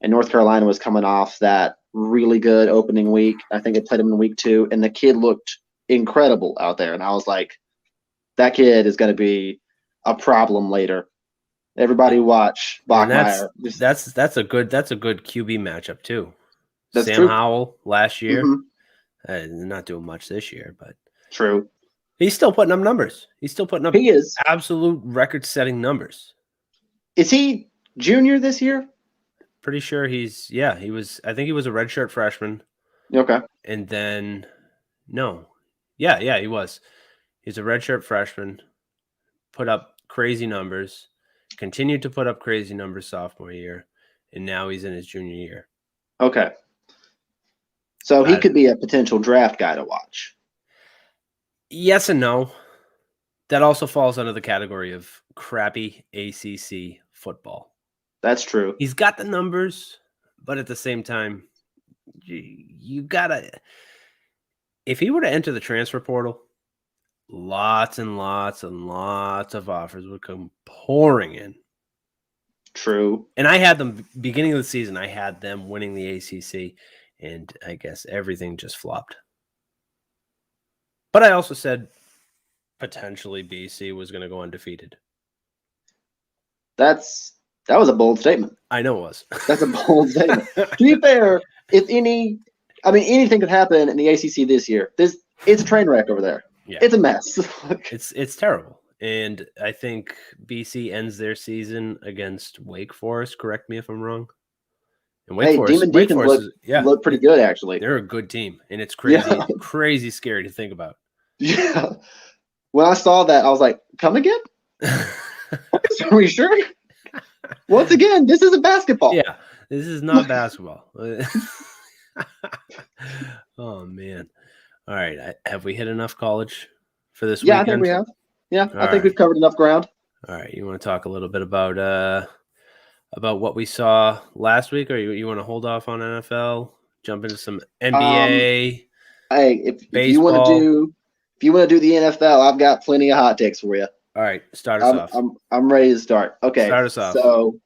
and North Carolina was coming off that really good opening week. I think they played him in week 2, and the kid looked incredible out there. And I was like, that kid is going to be a problem later. Everybody watch Bachmeier. That's a good QB matchup too. That's Sam true. Howell last year, not doing much this year, but true. He's still putting up numbers. He's still putting up. He is absolute record-setting numbers. Is he junior this year? Pretty sure he was. I think he was a redshirt freshman. Okay. And then, he was. He's a redshirt freshman. Put up crazy numbers. Continued to put up crazy numbers sophomore year, and now he's in his junior year. Okay. So he could be a potential draft guy to watch. Yes and no. That also falls under the category of crappy ACC football. That's true. He's got the numbers, but at the same time, you gotta. If he were to enter the transfer portal, lots and lots and lots of offers would come pouring in. True. And I had them beginning of the season. I had them winning the ACC, and I guess everything just flopped. But I also said potentially BC was going to go undefeated. That was a bold statement. I know it was. That's a bold statement. To be fair, anything could happen in the ACC this year. It's a train wreck over there. Yeah. It's a mess. It's terrible. And I think BC ends their season against Wake Forest. Correct me if I'm wrong. And Wake Forest look pretty good, actually. They're a good team, and it's crazy, crazy scary to think about. Yeah. When I saw that, I was like, "Come again? Are we sure?" Once again, this isn't basketball. Yeah, this is not basketball. Oh man! All right, have we hit enough college for this weekend? I think we have. Yeah, I think right. we've covered enough ground. All right, you want to talk a little bit about what we saw last week, or you want to hold off on NFL? Jump into some NBA. If you want to do the NFL, I've got plenty of hot takes for you. All right, start us off. I'm ready to start. Okay, start us off. So,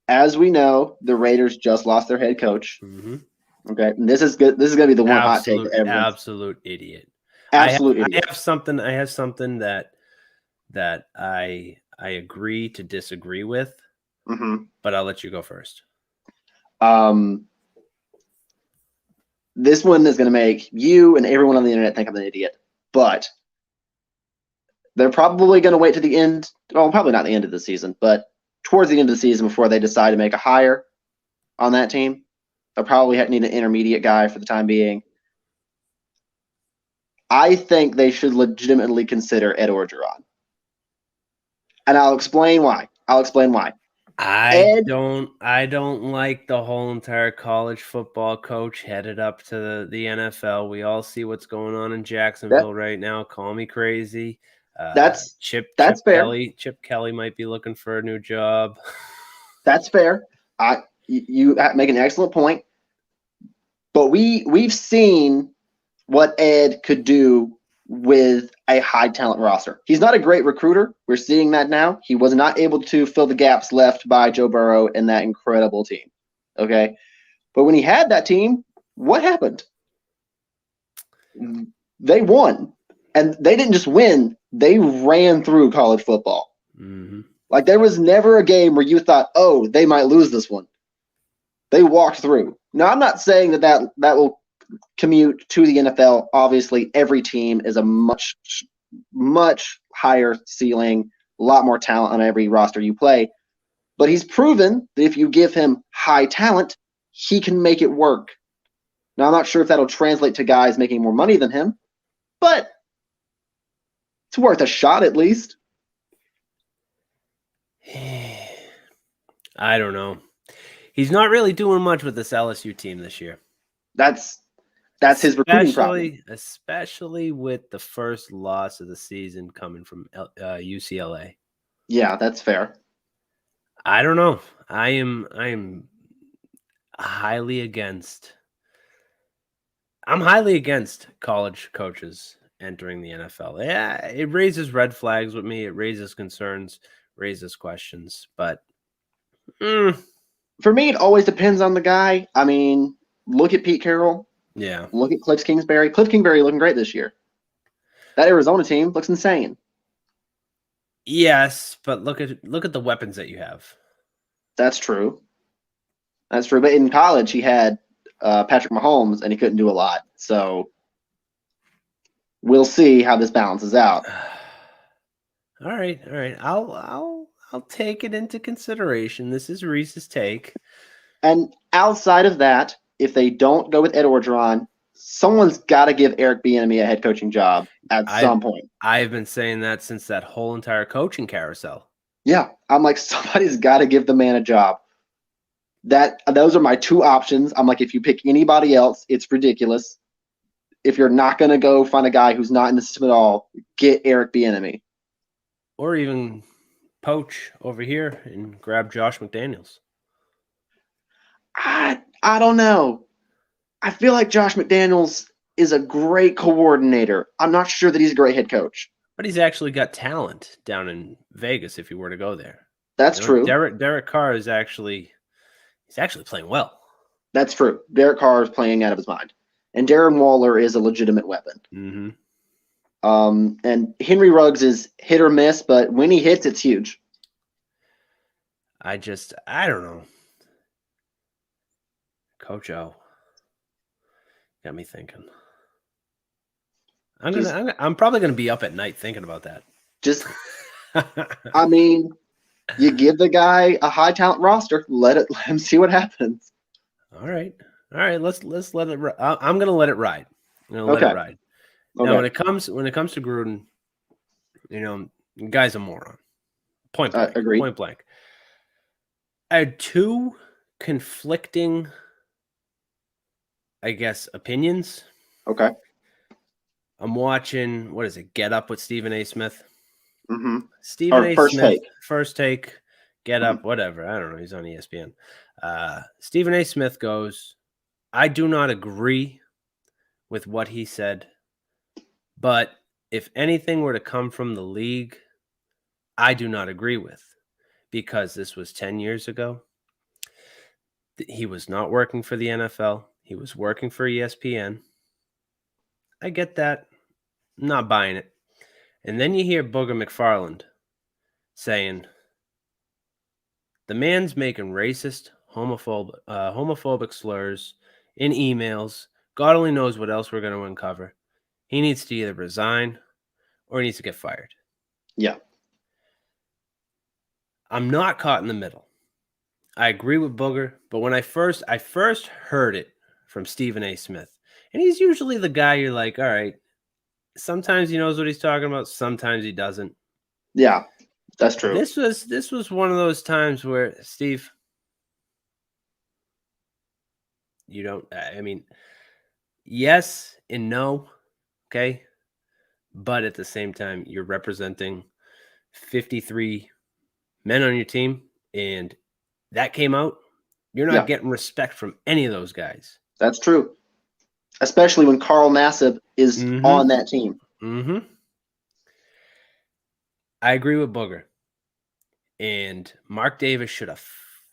as we know, the Raiders just lost their head coach. Mm-hmm. Okay, and this is good. This is going to be the one hot take that everyone. Absolute idiot. Absolutely. I have something that I agree to disagree with. Mm-hmm. But I'll let you go first. This one is going to make you and everyone on the internet think I'm an idiot, but they're probably going to wait to the end. Well, probably not the end of the season, but towards the end of the season before they decide to make a hire on that team. They'll probably need an intermediate guy for the time being. I think they should legitimately consider Ed Orgeron. And I'll explain why. I don't like the whole entire college football coach headed up to the NFL. We all see what's going on in Jacksonville right now. Call me crazy. That's fair. Chip Kelly might be looking for a new job. That's fair. You make an excellent point. But we've seen what Ed could do with a high talent roster. He's not a great recruiter. We're seeing that now. He was not able to fill the gaps left by Joe Burrow and that incredible team. Okay. But when he had that team, what happened? They won. And they didn't just win, they ran through college football. Mm-hmm. Like there was never a game where you thought, oh, they might lose this one. They walked through. Now, I'm not saying that will commute to the NFL. Obviously, every team is a much, much higher ceiling, a lot more talent on every roster you play. But he's proven that if you give him high talent, he can make it work. Now, I'm not sure if that'll translate to guys making more money than him, but it's worth a shot at least. I don't know. He's not really doing much with this LSU team this year. That's his recruiting problem. Especially with the first loss of the season coming from UCLA. Yeah, that's fair. I don't know. I am highly against. I'm highly against college coaches entering the NFL. Yeah, it raises red flags with me. It raises concerns, raises questions. But for me, it always depends on the guy. I mean, look at Pete Carroll. Yeah. Look at Cliff Kingsbury. Cliff Kingsbury looking great this year. That Arizona team looks insane. Yes, but look at the weapons that you have. That's true. That's true. But in college, he had Patrick Mahomes, and he couldn't do a lot. So we'll see how this balances out. All right. I'll take it into consideration. This is Reese's take. And outside of that, if they don't go with Ed Orgeron, someone's got to give Eric Bieniemy a head coaching job at some point. I've been saying that since that whole entire coaching carousel. Yeah, I'm like, somebody's got to give the man a job. Those are my two options. I'm like, if you pick anybody else, it's ridiculous. If you're not going to go find a guy who's not in the system at all, get Eric Bieniemy. Or even poach over here and grab Josh McDaniels. I don't know. I feel like Josh McDaniels is a great coordinator. I'm not sure that he's a great head coach. But he's actually got talent down in Vegas if he were to go there. That's true. Derek Carr is actually playing well. That's true. Derek Carr is playing out of his mind. And Darren Waller is a legitimate weapon. Mm-hmm. And Henry Ruggs is hit or miss, but when he hits, it's huge. I don't know. Coach O got me thinking. I'm probably gonna be up at night thinking about that. I mean, you give the guy a high talent roster, let him see what happens. All right. Let's let it. I'm gonna let it ride. Let it ride. Okay. Now, when it comes to Gruden, the guy's a moron. Point blank. Agreed. Point blank. I had two conflicting, I guess, opinions. Okay. I'm watching, what is it, Get Up with Stephen A. Smith? Mm-hmm. Stephen A. First Smith, Take. First Take, Get Up, whatever. I don't know. He's on ESPN. Stephen A. Smith goes, I do not agree with what he said, but if anything were to come from the league, I do not agree with, because this was 10 years ago. He was not working for the NFL. He was working for ESPN. I get that. I'm not buying it. And then you hear Booger McFarland saying, the man's making racist, homophobic slurs in emails. God only knows what else we're going to uncover. He needs to either resign or he needs to get fired. Yeah. I'm not caught in the middle. I agree with Booger, but when I first heard it from Stephen A. Smith, and he's usually the guy you're like, all right, sometimes he knows what he's talking about, sometimes he doesn't. Yeah, that's true. This was one of those times where, Steve, you don't, I mean, yes and no, okay? But at the same time, you're representing 53 men on your team, and that came out. You're not getting respect from any of those guys. That's true. Especially when Carl Nassib is on that team. Mm-hmm. I agree with Booger. And Mark Davis should have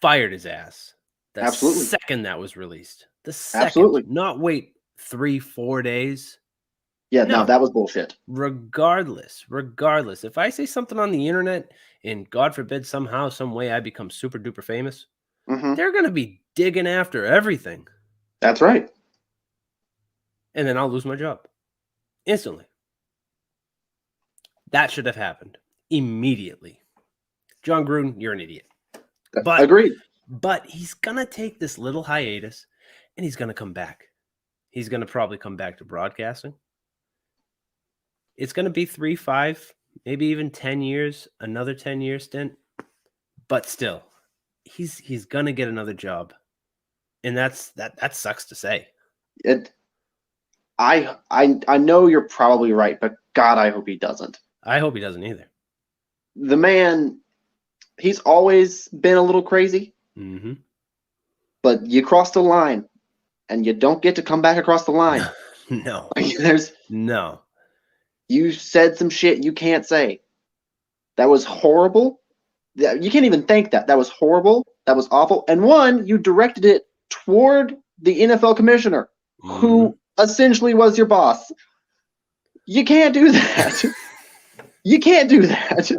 fired his ass the second that was released. The second. Absolutely. Not wait 3-4 days. Yeah, no, that was bullshit. Regardless. If I say something on the internet and God forbid somehow, some way I become super duper famous, they're going to be digging after everything. That's right. And then I'll lose my job instantly. That should have happened immediately. Jon Gruden, you're an idiot. But, agreed. But he's going to take this little hiatus and he's going to come back. He's going to probably come back to broadcasting. It's going to be 3, 5, maybe even 10 years, another 10-year stint. But still, he's going to get another job. And that sucks to say. I know you're probably right, but God, I hope he doesn't. I hope he doesn't either. The man, he's always been a little crazy. Mm-hmm. But you cross the line, and you don't get to come back across the line. No. There's no. You said some shit you can't say. That was horrible. You can't even think that. That was horrible. That was awful. And one, you directed it toward the NFL commissioner, who essentially was your boss. You can't do that. You can't do that.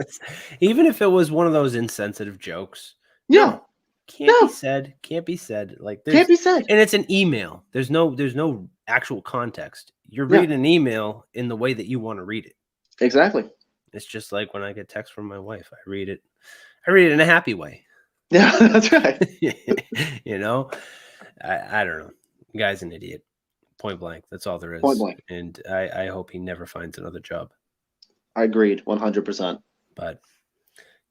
Even if it was one of those insensitive jokes. Yeah. Can't be said. Like can't be said. And it's an email. There's no actual context. You're reading an email in the way that you want to read it. Exactly. It's just like when I get text from my wife. I read it in a happy way. Yeah, that's right. You know? I don't know. The guy's an idiot. Point blank. That's all there is. Point blank. And I hope he never finds another job. I agreed 100%. But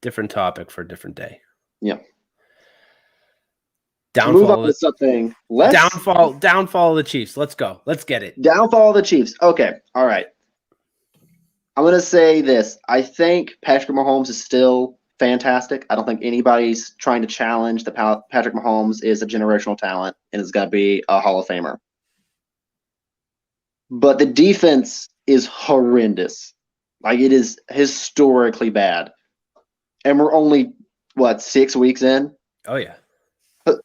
different topic for a different day. Yeah. Downfall of something. Downfall of the Chiefs. Let's go. Let's get it. Downfall of the Chiefs. Okay. All right. I'm going to say this. I think Patrick Mahomes is still fantastic. I don't think anybody's trying to challenge that Patrick Mahomes is a generational talent and is going to be a Hall of Famer. But the defense is horrendous. Like, it is historically bad. And we're only, 6 weeks in? Oh, yeah.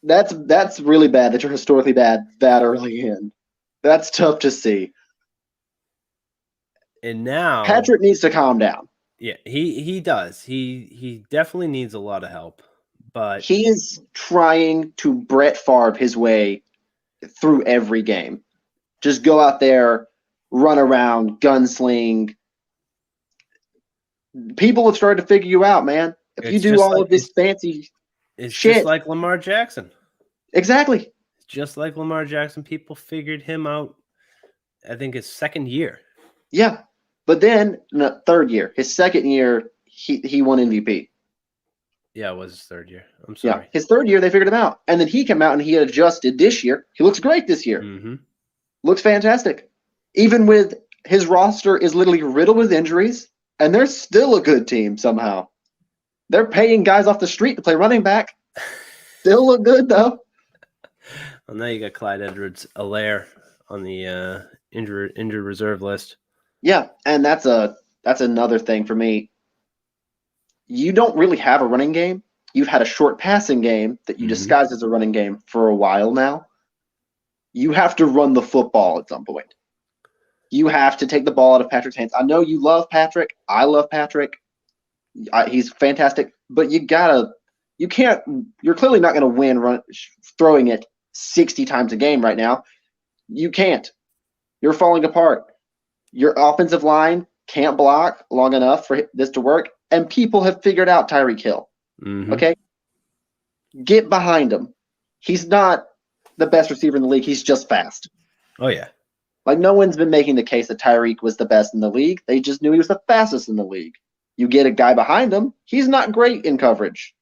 That's really bad that you're historically bad that early in. That's tough to see. And now Patrick needs to calm down. Yeah, he does. He definitely needs a lot of help. But he is trying to Brett Favre his way through every game. Just go out there, run around, gunsling. People have started to figure you out, man. If you do all of this fancy It's shit. Just like Lamar Jackson. Exactly. Just like Lamar Jackson, people figured him out, I think, his second year. Yeah. But then, third year. His second year, he won MVP. Yeah, it was his third year. I'm sorry. Yeah. His third year, they figured him out. And then he came out and he adjusted this year. He looks great this year. Mm-hmm. Looks fantastic. Even with his roster is literally riddled with injuries, and they're still a good team somehow. They're paying guys off the street to play running back. Still look good, though. Well, now you got Clyde Edwards-Helaire on the injured reserve list. Yeah, and that's another thing for me. You don't really have a running game. You've had a short passing game that you disguise as a running game for a while now. You have to run the football at some point. You have to take the ball out of Patrick's hands. I know you love Patrick. I love Patrick. He's fantastic, but you're clearly not going to win throwing it 60 times a game right now. You can't. You're falling apart. Your offensive line can't block long enough for this to work, and people have figured out Tyreek Hill. Mm-hmm. Okay? Get behind him. He's not the best receiver in the league. He's just fast. Oh, yeah. Like, no one's been making the case that Tyreek was the best in the league. They just knew he was the fastest in the league. You get a guy behind him, he's not great in coverage.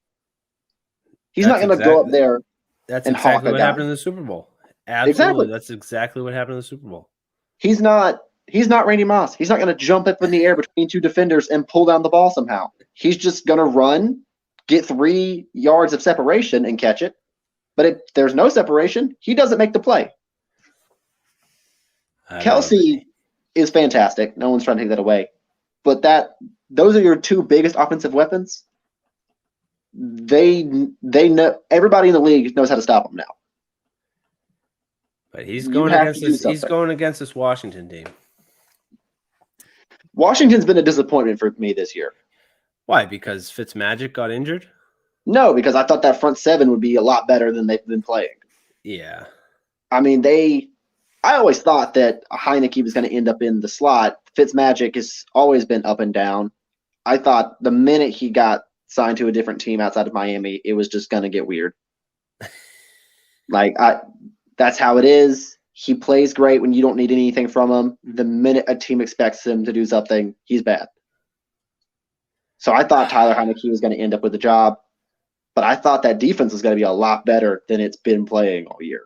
He's not going to go up there That's and exactly hawk what a guy. happened in the Super Bowl. Absolutely. Exactly. That's exactly what happened in the Super Bowl. He's not Randy Moss. He's not going to jump up in the air between two defenders and pull down the ball somehow. He's just going to run, get 3 yards of separation and catch it. But if there's no separation, he doesn't make the play. Kelsey is fantastic. No one's trying to take that away. But those are your two biggest offensive weapons. They know, everybody in the league knows how to stop them now. But he's going against this Washington team. Washington's been a disappointment for me this year. Why? Because Fitzmagic got injured? No, because I thought that front seven would be a lot better than they've been playing. Yeah. I mean, I always thought that Heineke was going to end up in the slot. Fitzmagic has always been up and down. I thought the minute he got signed to a different team outside of Miami, it was just going to get weird. That's how it is. He plays great when you don't need anything from him. The minute a team expects him to do something, he's bad. So I thought Tyler Heineke was going to end up with a job, but I thought that defense was going to be a lot better than it's been playing all year.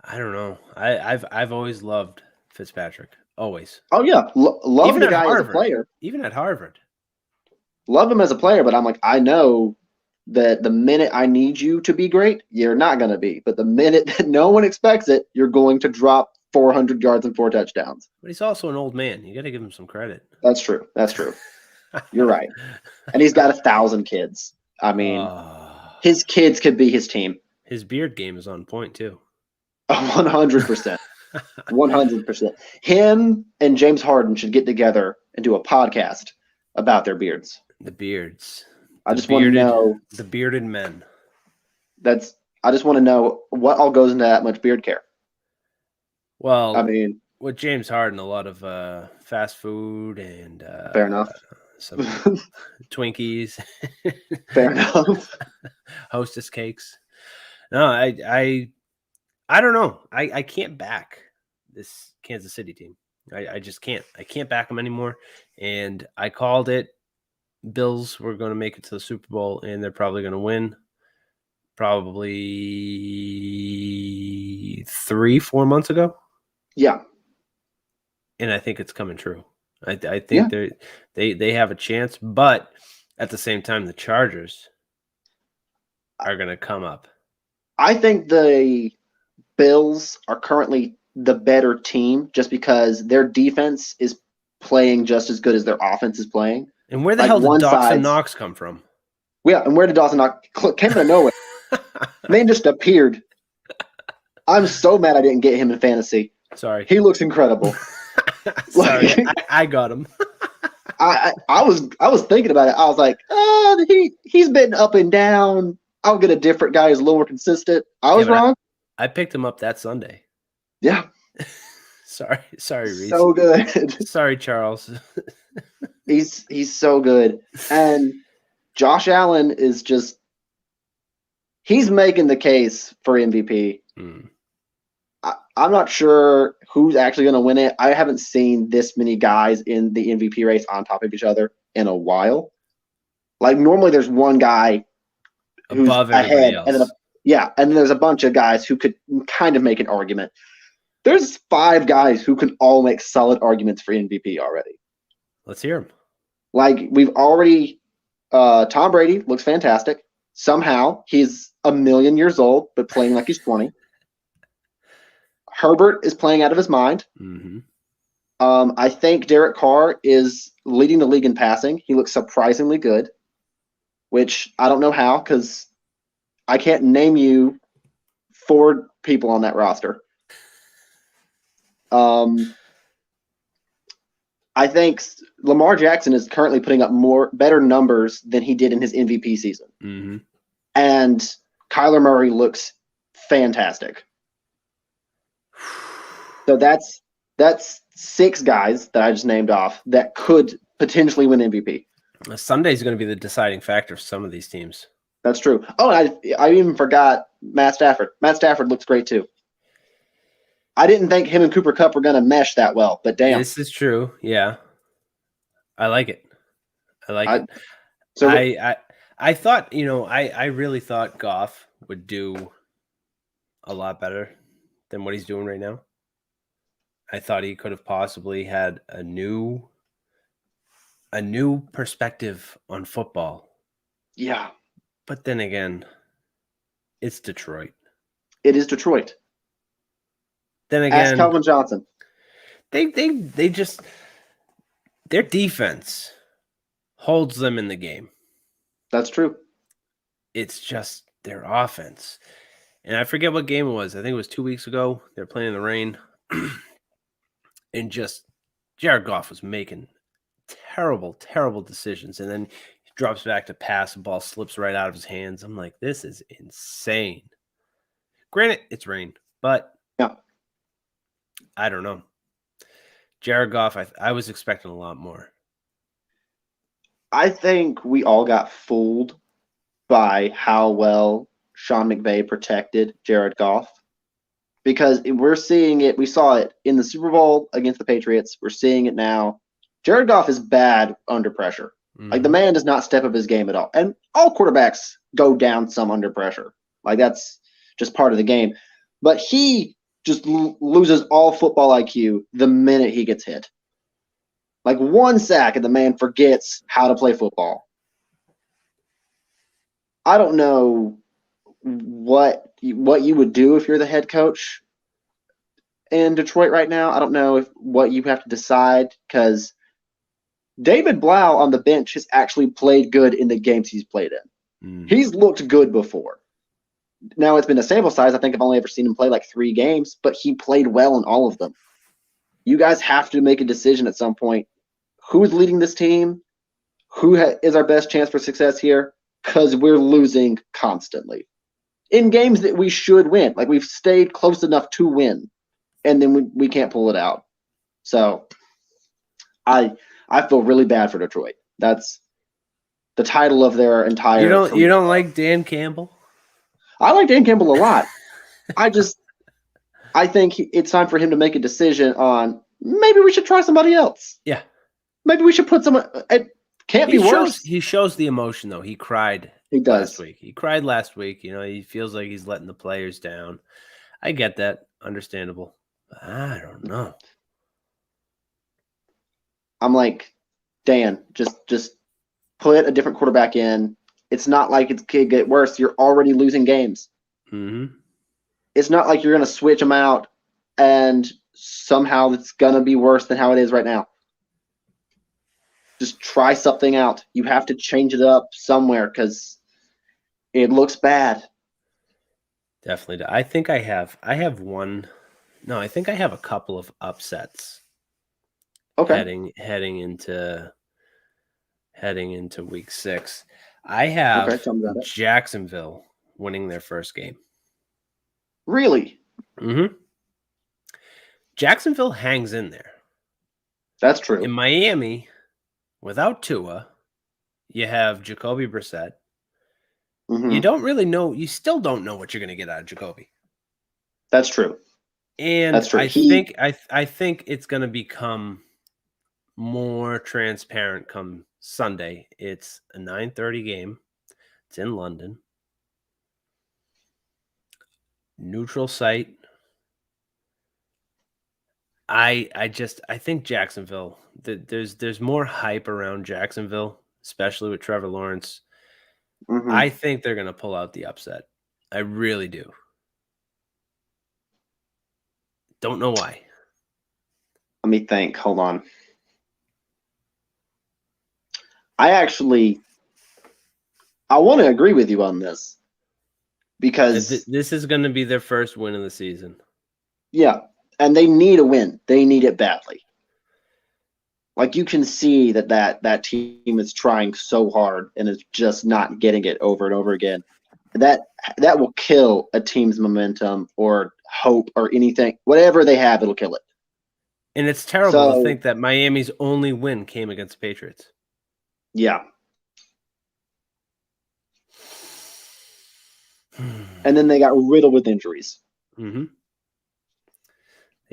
I don't know. I've always loved Fitzpatrick. Always. Oh yeah, love Even the at guy Harvard. as a player. Even at Harvard. Love him as a player, but I'm like, I know that the minute I need you to be great, you're not going to be. But the minute that no one expects it, you're going to drop 400 yards and 4 touchdowns. But he's also an old man. You got to give him some credit. That's true. You're right. And he's got 1,000 kids. I mean, his kids could be his team. His beard game is on point too. 100%. 100%. Him and James Harden should get together and do a podcast about their beards. The beards. I just want to know the bearded men. I just want to know what all goes into that much beard care. Well, I mean, with James Harden, a lot of fast food and fair enough. Some Twinkies. Fair enough. Hostess cakes. No, I don't know. I can't back this Kansas City team. I just can't. I can't back them anymore. And I called it. Bills were going to make it to the Super Bowl, and they're probably going to win. Probably 3-4 months ago. Yeah. And I think it's coming true. I think they have a chance, but at the same time, the Chargers are going to come up. I think the Bills are currently the better team just because their defense is playing just as good as their offense is playing. And where the hell did Dawson Knox come from? Yeah, and where did Dawson Knox came out of nowhere? Man just appeared. I'm so mad I didn't get him in fantasy. Sorry. He looks incredible. Sorry, I got him. I was thinking about it. I was like, he's been up and down. I'll get a different guy who's a little more consistent. I was wrong. I picked him up that Sunday. Yeah. Sorry, Reece. So good. Sorry, Charles. He's so good. And Josh Allen is just he's making the case for MVP. I'm not sure who's actually going to win it. I haven't seen this many guys in the MVP race on top of each other in a while. Like normally there's one guy who's above ahead, everybody else. And then there's a bunch of guys who could kind of make an argument. There's 5 guys who can all make solid arguments for MVP already. Let's hear them. Like we've already Tom Brady looks fantastic. Somehow he's 1,000,000 years old, but playing like he's 20. Herbert is playing out of his mind. Mm-hmm. I think Derek Carr is leading the league in passing. He looks surprisingly good, which I don't know how because I can't name you 4 people on that roster. I think Lamar Jackson is currently putting up better numbers than he did in his MVP season. Mm-hmm. And Kyler Murray looks fantastic. So that's 6 guys that I just named off that could potentially win MVP. Sunday is going to be the deciding factor for some of these teams. That's true. Oh, I even forgot Matt Stafford. Matt Stafford looks great too. I didn't think him and Cooper Kupp were going to mesh that well, but damn. This is true. Yeah. I like it. I thought, I really thought Goff would do a lot better than what he's doing right now. I thought he could have possibly had a new perspective on football. Yeah. But then again, it's Detroit. It is Detroit. Then again, ask Calvin Johnson. They just their defense holds them in the game. That's true. It's just their offense. And I forget what game it was. I think it was 2 weeks ago. They were playing in the rain. And just Jared Goff was making terrible, terrible decisions. And then he drops back to pass. The ball slips right out of his hands. I'm like, this is insane. Granted, it's rain, but yeah, I don't know. Jared Goff, I was expecting a lot more. I think we all got fooled by how well Sean McVay protected Jared Goff. Because we're seeing it, we saw it in the Super Bowl against the Patriots. We're seeing it now. Jared Goff is bad under pressure. Mm-hmm. Like the man does not step up his game at all. And all quarterbacks go down some under pressure. Like that's just part of the game. But he just loses all football IQ the minute he gets hit. Like one sack and the man forgets how to play football. I don't know what you would do if you're the head coach. in Detroit right now. I don't know what you have to decide because David Blau on the bench has actually played good in the games he's played in. He's looked good before. Now, it's been a sample size. I think I've only ever seen him play like 3 games, but he played well in all of them. You guys have to make a decision at some point. Who's leading this team? Who is our best chance for success here? Because we're losing constantly. In games that we should win. Like, we've stayed close enough to win, and then we can't pull it out. So, I feel really bad for Detroit. That's the title of their entire. You don't like Dan Campbell? I like Dan Campbell a lot. I think it's time for him to make a decision on maybe we should try somebody else. Yeah. Maybe we should put someone. It can't be worse. He shows the emotion though. He cried. He does. Last week. He cried last week. You know, he feels like he's letting the players down. I get that. Understandable. But I don't know. I'm like, Dan, just put a different quarterback in. It's not like it could get worse. You're already losing games. Mm-hmm. It's not like you're going to switch them out and somehow it's going to be worse than how it is right now. Just try something out. You have to change it up somewhere because it looks bad. Definitely. I think I have one. No, I think I have a couple of upsets. Okay. Heading into week 6. I have Jacksonville winning their first game. Really? Mm-hmm. Jacksonville hangs in there. That's true. In Miami, without Tua, you have Jacoby Brissett. Mm-hmm. You don't really know. You still don't know what you're going to get out of Jacoby. That's true. And that's true. I think it's going to become more transparent come Sunday. It's a 9:30 game. It's in London. Neutral site. I think Jacksonville. There's more hype around Jacksonville, especially with Trevor Lawrence. Mm-hmm. I think they're going to pull out the upset. I really do. Don't know why. Let me think. Hold on. I want to agree with you on this because this is going to be their first win of the season. Yeah, and they need a win. They need it badly. Like, you can see that team is trying so hard and is just not getting it over and over again. That will kill a team's momentum or hope or anything. Whatever they have, it'll kill it. And it's terrible to think that Miami's only win came against the Patriots. Yeah. And then they got riddled with injuries. Mm-hmm.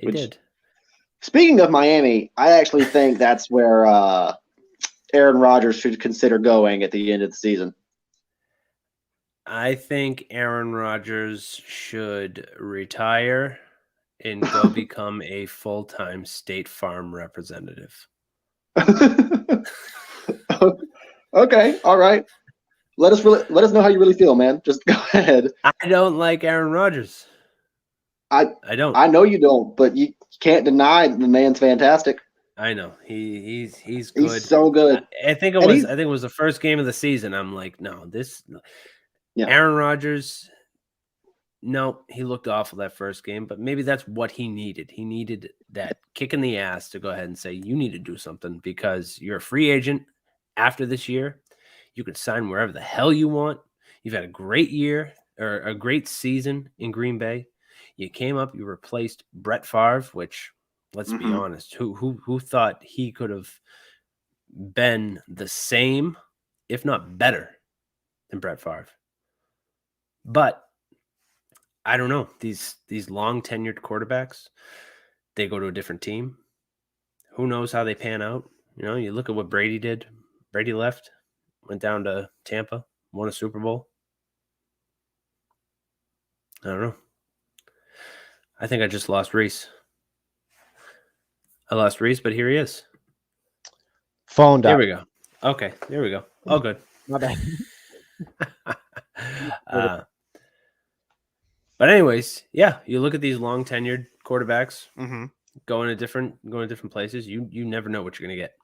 They did. Speaking of Miami, I actually think that's where Aaron Rodgers should consider going at the end of the season. I think Aaron Rodgers should retire and go become a full-time State Farm representative. Okay, all right. Let us know how you really feel, man. Just go ahead. I don't like Aaron Rodgers. I don't. I know you don't, but you can't deny that the man's fantastic. I know he's good. He's so good. I think it was the first game of the season. I'm like, no, Yeah. Aaron Rodgers. No, he looked awful that first game, but maybe that's what he needed. He needed that kick in the ass to go ahead and say, you need to do something because you're a free agent after this year. You can sign wherever the hell you want. You've had a great year or a great season in Green Bay. You came up, you replaced Brett Favre, which, let's be honest, who thought he could have been the same, if not better, than Brett Favre? But I don't know. These long tenured quarterbacks, they go to a different team. Who knows how they pan out? You know, you look at what Brady did. Brady left, went down to Tampa, won a Super Bowl. I don't know. I think I just lost Reece. I lost Reece, but here he is. Phone died. There we go. Okay, there we go. All good. My bad. But anyways, yeah, you look at these long tenured quarterbacks Mm-hmm. going to different places. You never know what you're gonna get.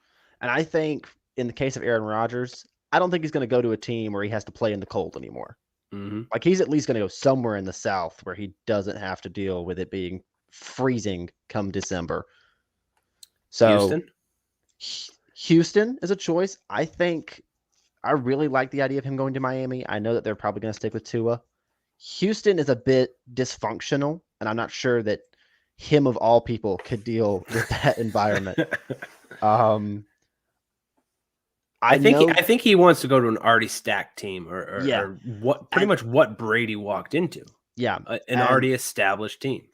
And I think in the case of Aaron Rodgers, I don't think he's going to go to a team where he has to play in the cold anymore. Mm-hmm. Like he's at least going to go somewhere in the South where he doesn't have to deal with it being freezing come December. So Houston is a choice. I think I really like the idea of him going to Miami. I know that they're probably going to stick with Tua. Houston is a bit dysfunctional, and I'm not sure that him of all people could deal with that environment. I think he wants to go to an already stacked team or pretty much what Brady walked into. Yeah. An already established team.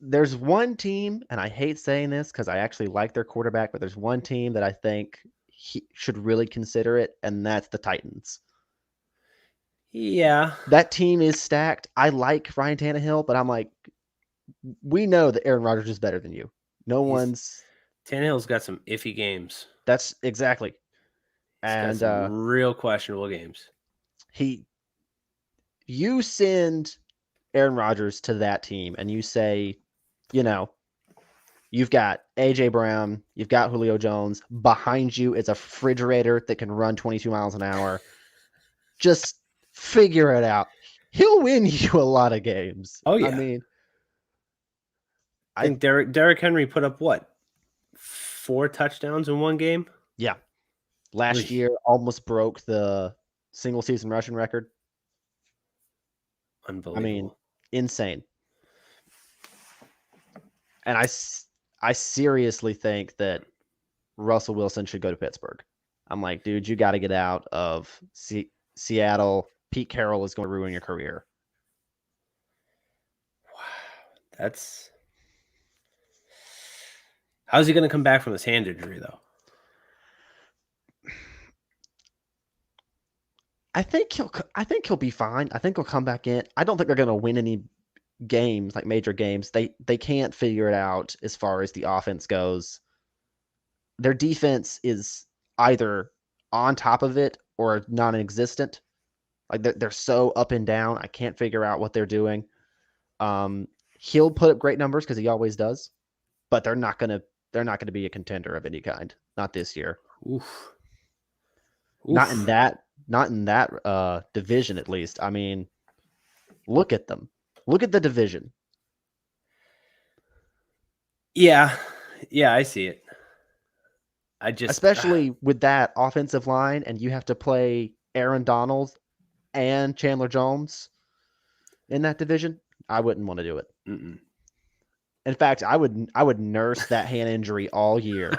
There's one team, and I hate saying this because I actually like their quarterback, but there's one team that I think he should really consider it, and that's the Titans. Yeah. That team is stacked. I like Ryan Tannehill, but I'm like, we know that Aaron Rodgers is better than you. Tannehill's got some iffy games. That's exactly. And real questionable games. You send Aaron Rodgers to that team and you say, you've got AJ Brown, you've got Julio Jones, behind you is a refrigerator that can run 22 miles an hour. Just figure it out. He'll win you a lot of games. Oh yeah. I mean, I think Derrick Henry put up what? 4 touchdowns in one game? Yeah. Last year almost broke the single season rushing record. Unbelievable. I mean, insane. And I seriously think that Russell Wilson should go to Pittsburgh. I'm like, dude, you got to get out of Seattle. Pete Carroll is going to ruin your career. Wow. How's he going to come back from this hand injury, though? I think he'll be fine. I think he'll come back in. I don't think they're going to win any games, like major games. They can't figure it out as far as the offense goes. Their defense is either on top of it or non-existent. Like they're so up and down. I can't figure out what they're doing. He'll put up great numbers because he always does, but they're not gonna be a contender of any kind. Not this year. Oof. Not in that division, at least. I mean, look at them. Look at the division. Yeah, I see it. Especially with that offensive line, and you have to play Aaron Donald and Chandler Jones in that division. I wouldn't want to do it. Mm-mm. In fact, I would nurse that hand injury all year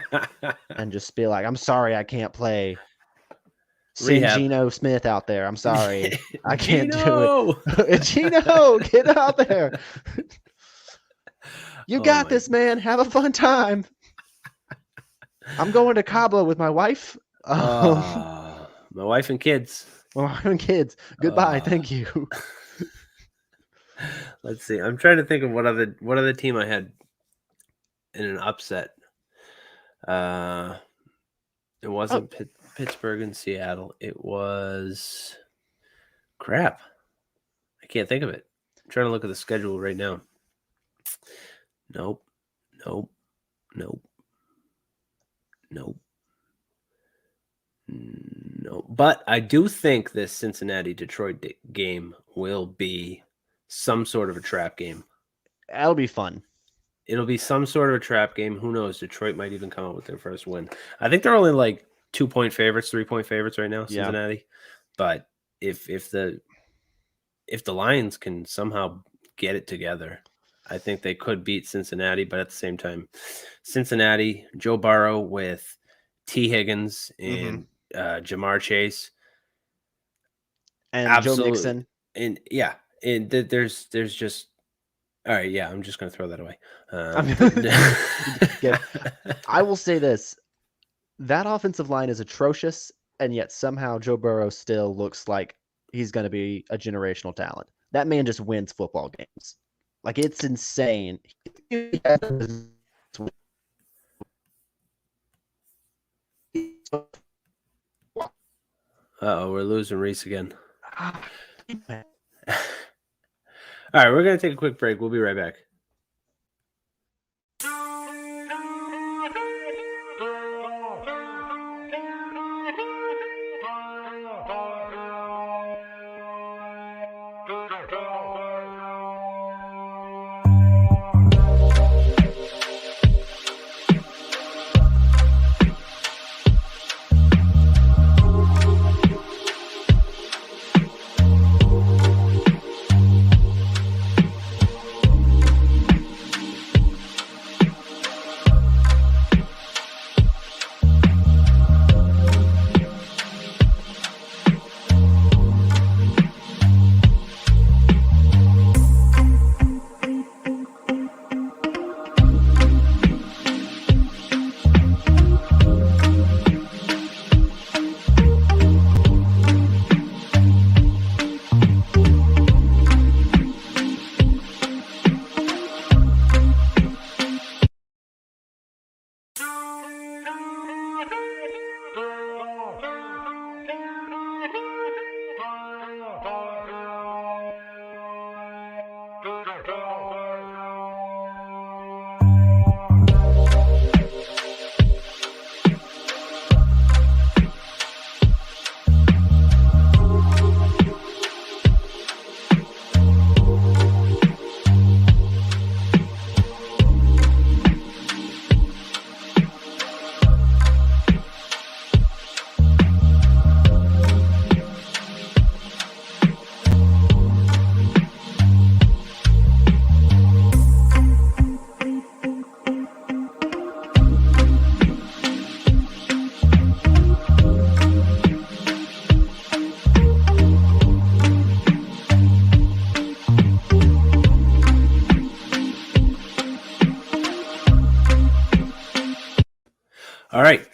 and just be like, I'm sorry, I can't play. Send Geno Smith out there. I'm sorry. I can't do it. Geno, get out there. You got this, man. Have a fun time. I'm going to Cabo with my wife. My wife and kids. My wife and kids. Goodbye. Thank you. Let's see. I'm trying to think of what other team I had in an upset. It wasn't Pittsburgh and Seattle. It was crap. I can't think of it. I'm trying to look at the schedule right now. Nope. No. But I do think this Cincinnati-Detroit game will be some sort of a trap game. That'll be fun. It'll be some sort of a trap game. Who knows? Detroit might even come out with their first win. I think they're only like 2-point favorites, 3-point favorites right now, Cincinnati. Yeah. But if the Lions can somehow get it together, I think they could beat Cincinnati. But at the same time, Cincinnati, Joe Burrow with T. Higgins and Jamar Chase. And Joe Mixon. And yeah, and there's just all right. Yeah, I'm just going to throw that away. I will say this. That offensive line is atrocious, and yet somehow Joe Burrow still looks like he's going to be a generational talent. That man just wins football games. Like, it's insane. Uh-oh, we're losing Reece again. All right, we're going to take a quick break. We'll be right back.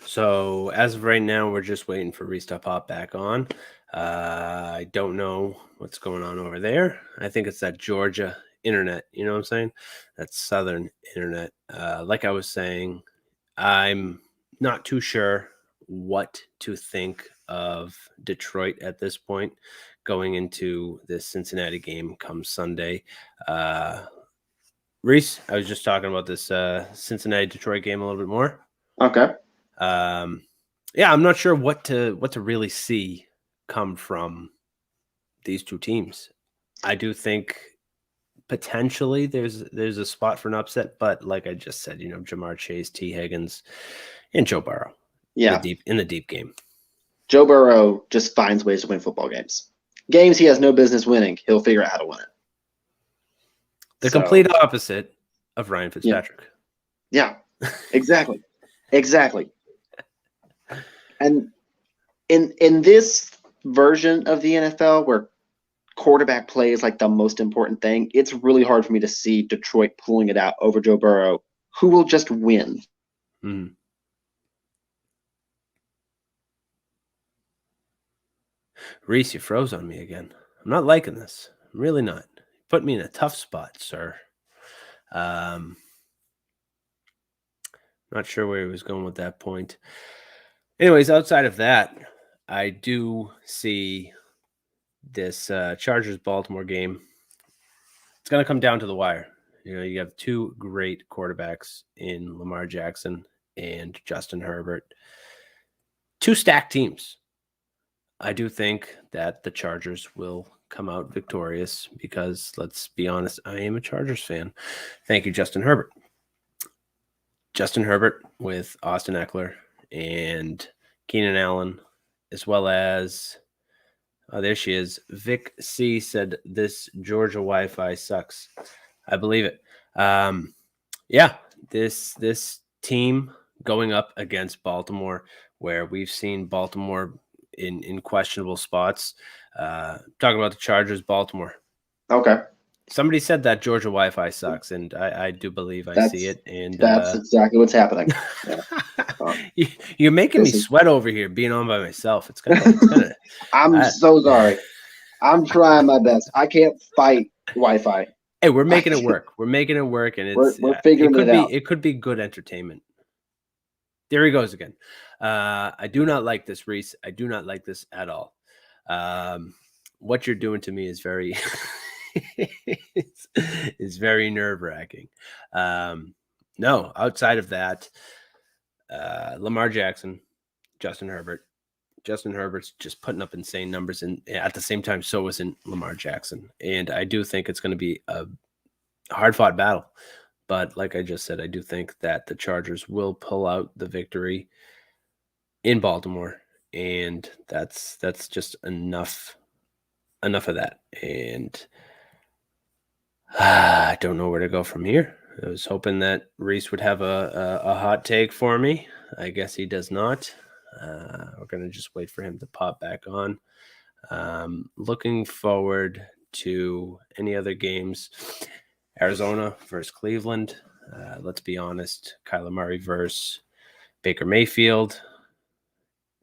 So as of right now, we're just waiting for Reece to pop back on. I don't know what's going on over there. I think it's that Georgia internet. You know what I'm saying? That Southern internet. Like I was saying, I'm not too sure what to think of Detroit at this point going into this Cincinnati game come Sunday. Reece, I was just talking about this Cincinnati-Detroit game a little bit more. Okay. Yeah, I'm not sure what to really see come from these two teams. I do think potentially there's a spot for an upset, but like I just said, Jamar Chase, T. Higgins, and Joe Burrow. Yeah. In the deep game. Joe Burrow just finds ways to win football games. Games he has no business winning, he'll figure out how to win it. The complete opposite of Ryan Fitzpatrick. Yeah, exactly. Exactly. And in this version of the NFL where quarterback play is like the most important thing, it's really hard for me to see Detroit pulling it out over Joe Burrow, who will just win. Mm. Reece, you froze on me again. I'm not liking this. I'm really not. Put me in a tough spot, sir. Not sure where he was going with that point. Anyways, outside of that, I do see this Chargers-Baltimore game. It's going to come down to the wire. You have two great quarterbacks in Lamar Jackson and Justin Herbert. Two stacked teams. I do think that the Chargers will come out victorious because, let's be honest, I am a Chargers fan. Thank you, Justin Herbert. Justin Herbert with Austin Eckler and Keenan Allen, as well as, there she is. Vic C said this Georgia Wi-Fi sucks. I believe it. Yeah, this team going up against Baltimore, where we've seen Baltimore in questionable spots. Talking about the Chargers, Baltimore. Okay. Somebody said that Georgia Wi-Fi sucks, and I do believe I see it. And that's exactly what's happening. Yeah. You're making me sweat over here being on by myself. It's kind of. I'm so sorry. I'm trying my best. I can't fight Wi-Fi. Hey, we're making it work. We're making it work, and we're figuring it out. It could be good entertainment. There he goes again. I do not like this, Reece. I do not like this at all. What you're doing to me is very is very nerve-wracking. No, outside of that, Lamar Jackson, Justin Herbert. Justin Herbert's just putting up insane numbers, and at the same time, so isn't Lamar Jackson. And I do think it's going to be a hard-fought battle. But like I just said, I do think that the Chargers will pull out the victory in Baltimore, and that's just enough of that. And I don't know where to go from here. I was hoping that Reece would have a hot take for me. I guess he does not. We're going to just wait for him to pop back on. Looking forward to any other games. Arizona versus Cleveland. Let's be honest. Kyler Murray versus Baker Mayfield.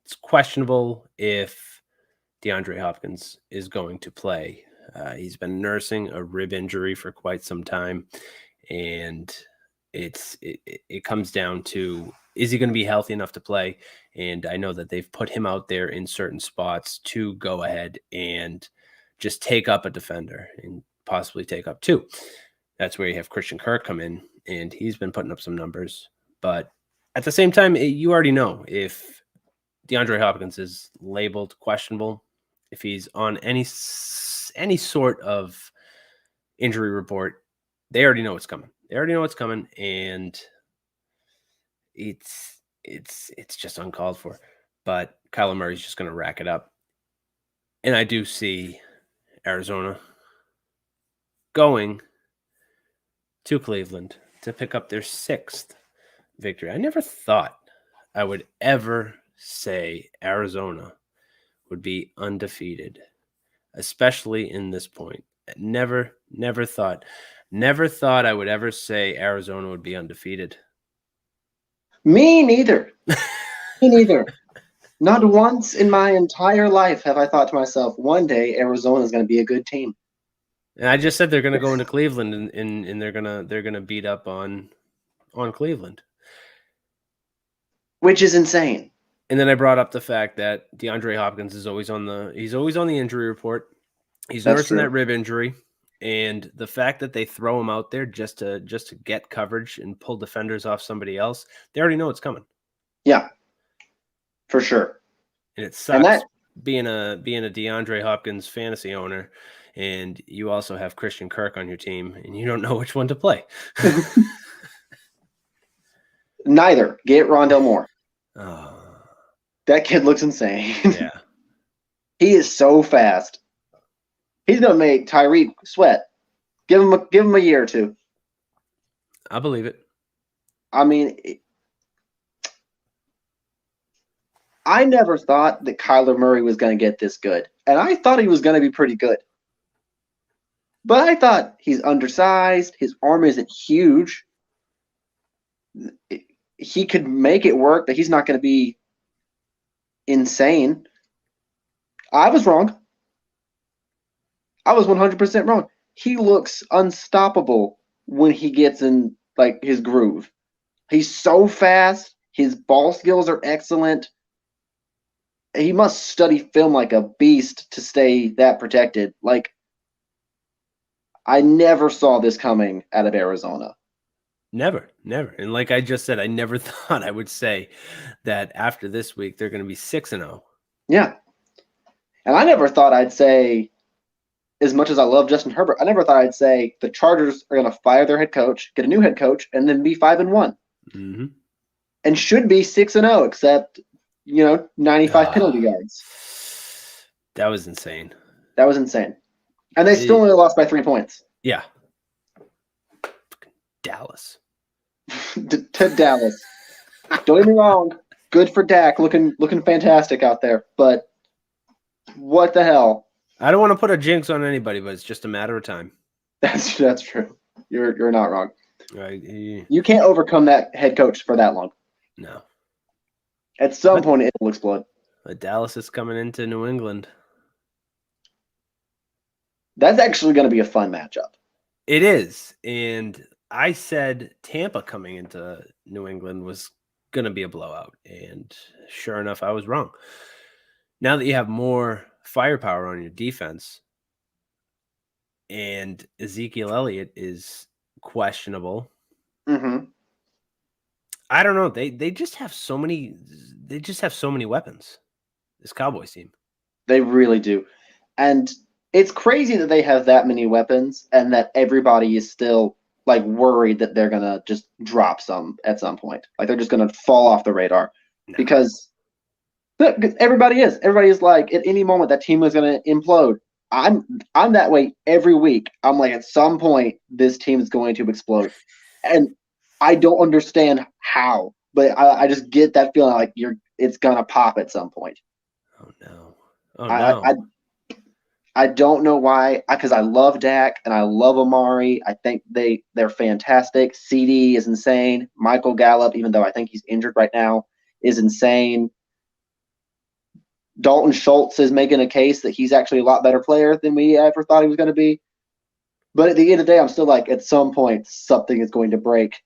It's questionable if DeAndre Hopkins is going to play. He's been nursing a rib injury for quite some time, and it comes down to, is he going to be healthy enough to play? And I know that they've put him out there in certain spots to go ahead and just take up a defender and possibly take up two. That's where you have Christian Kirk come in, and he's been putting up some numbers. But at the same time, you already know if DeAndre Hopkins is labeled questionable, if he's on any sort of injury report, they already know what's coming. They already know what's coming, and it's just uncalled for. But Kyler Murray's just going to rack it up. And I do see Arizona going to Cleveland to pick up their 6th victory. I never thought I would ever say Arizona would be undefeated, especially in this point. Never thought I would ever say Arizona would be undefeated. Me neither. Me neither. Not once in my entire life have I thought to myself, one day Arizona is going to be a good team. And I just said they're going to go into Cleveland and they're gonna beat up on Cleveland, which is insane. And then I brought up the fact that DeAndre Hopkins is always on the injury report. He's nursing that rib injury, and the fact that they throw him out there just to get coverage and pull defenders off somebody else, they already know it's coming. Yeah, for sure. And it sucks being a DeAndre Hopkins fantasy owner, and you also have Christian Kirk on your team, and you don't know which one to play. Neither. Get Rondell Moore. Oh. That kid looks insane. Yeah. He is so fast. He's gonna make Tyreek sweat. Give him a year or two. I believe it. I mean, I never thought that Kyler Murray was going to get this good, and I thought he was going to be pretty good. But I thought he's undersized. His arm isn't huge. He could make it work, but he's not going to be insane. I was wrong. I was 100% wrong. He looks unstoppable when he gets in like his groove. He's so fast. His ball skills are excellent. He must study film like a beast to stay that protected. Like, I never saw this coming out of Arizona. Never. And like I just said, I never thought I would say that after this week, they're going to be 6-0. Yeah. And I never thought I'd say, as much as I love Justin Herbert, I never thought I'd say the Chargers are going to fire their head coach, get a new head coach, and then be 5-1. Mm-hmm. And should be 6-0, except, 95 penalty yards. That was insane. And they still only lost by 3 points. Yeah. Dallas. to Dallas. Don't get me wrong. Good for Dak, looking fantastic out there. But what the hell? I don't want to put a jinx on anybody, but it's just a matter of time. That's true. You're not wrong. Right. You can't overcome that head coach for that long. No. At some point, it will explode. But Dallas is coming into New England. That's actually going to be a fun matchup. It is. And I said Tampa coming into New England was going to be a blowout. And sure enough, I was wrong. Now that you have more firepower on your defense and Ezekiel Elliott is questionable. Mm-hmm. I don't know. They just have so many. They just have so many weapons. This Cowboys team. They really do, and it's crazy that they have that many weapons, and that everybody is still like worried that they're gonna just drop some at some point. Like they're just gonna fall off the radar because everybody is. Everybody is like at any moment that team is gonna implode. I'm that way every week. I'm like at some point this team is going to explode, and I don't understand how, but I just get that feeling like it's gonna pop at some point. Oh no! I don't know why. Because I love Dak and I love Amari. I think they're fantastic. CD is insane. Michael Gallup, even though I think he's injured right now, is insane. Dalton Schultz is making a case that he's actually a lot better player than we ever thought he was going to be. But at the end of the day, I'm still like, at some point, something is going to break.